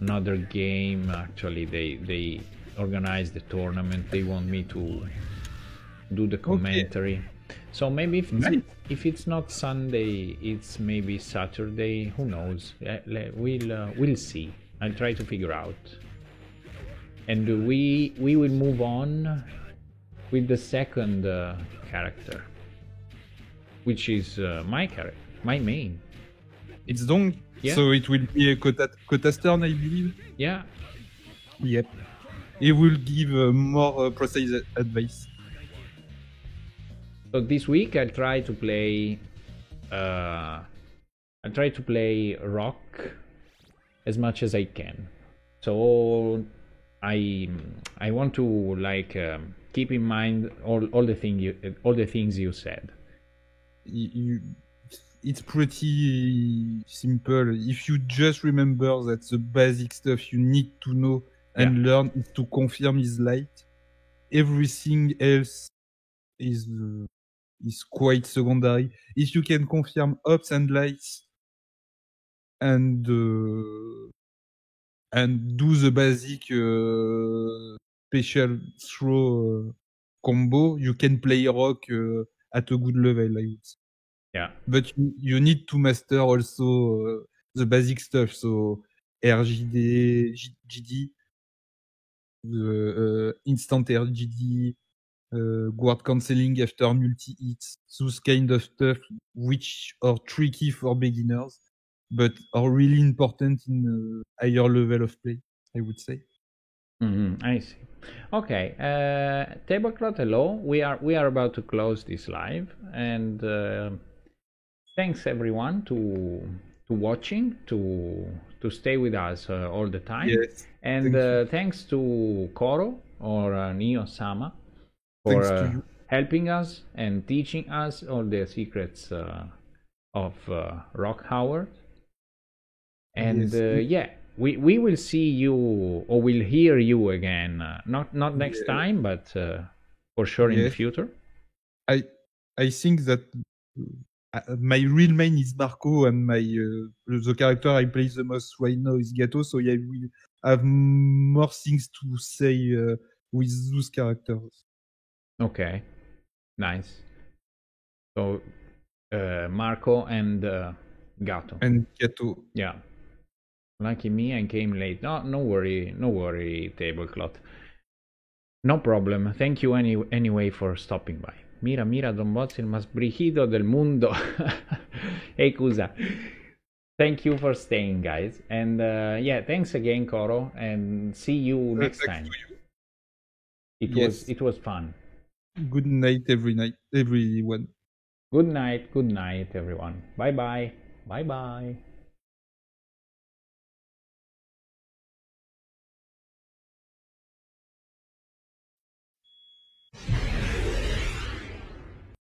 another game. Actually, they organized the tournament. They want me to do the commentary. Okay. So maybe if it's not Sunday, it's maybe Saturday. Who knows? We'll see. I'll try to figure out. And we will move on with the second character, which is my character, my main. It's Dong. Yeah. So it will be a Kota's turn, I believe. Yeah. Yep. He will give more precise advice. So this week I'll try to play. Rock as much as I can. So I want to keep in mind all the things you said. it's pretty simple. If you just remember that the basic stuff you need to know and learn is to confirm his light, everything else is quite secondary. If you can confirm ups and lights and do the basic special throw combo, you can play rock at a good level, I would say. Yeah. But you need to master also the basic stuff, so RGD, GD, instant RGD, guard cancelling after multi-hits, those kind of stuff which are tricky for beginners, but are really important in a higher level of play, I would say. I see. Okay, Tablecloth, hello. We are about to close this live, and thanks everyone to watching, to stay with us all the time. Yes. And thanks to Koro or Neo-sama for helping us and teaching us all the secrets of Rock Howard. And yeah, we will see you, or we'll hear you again. Not next time, but for sure in the future. I think that my real main is Marco, and my the character I play the most right now is Gato. So yeah, we have more things to say with those characters. Okay, nice. So Marco and Gato. And Gato. Yeah. Lucky me, I came late. No worry, Tablecloth. No problem. Thank you anyway for stopping by. Mira, Don Boz, il más brígido del mundo. Hey, Kusa. Thank you for staying, guys. And yeah, thanks again, Koro. And see you next time. It was fun. Good night, everyone. Good night, everyone. Bye-bye. Bye-bye.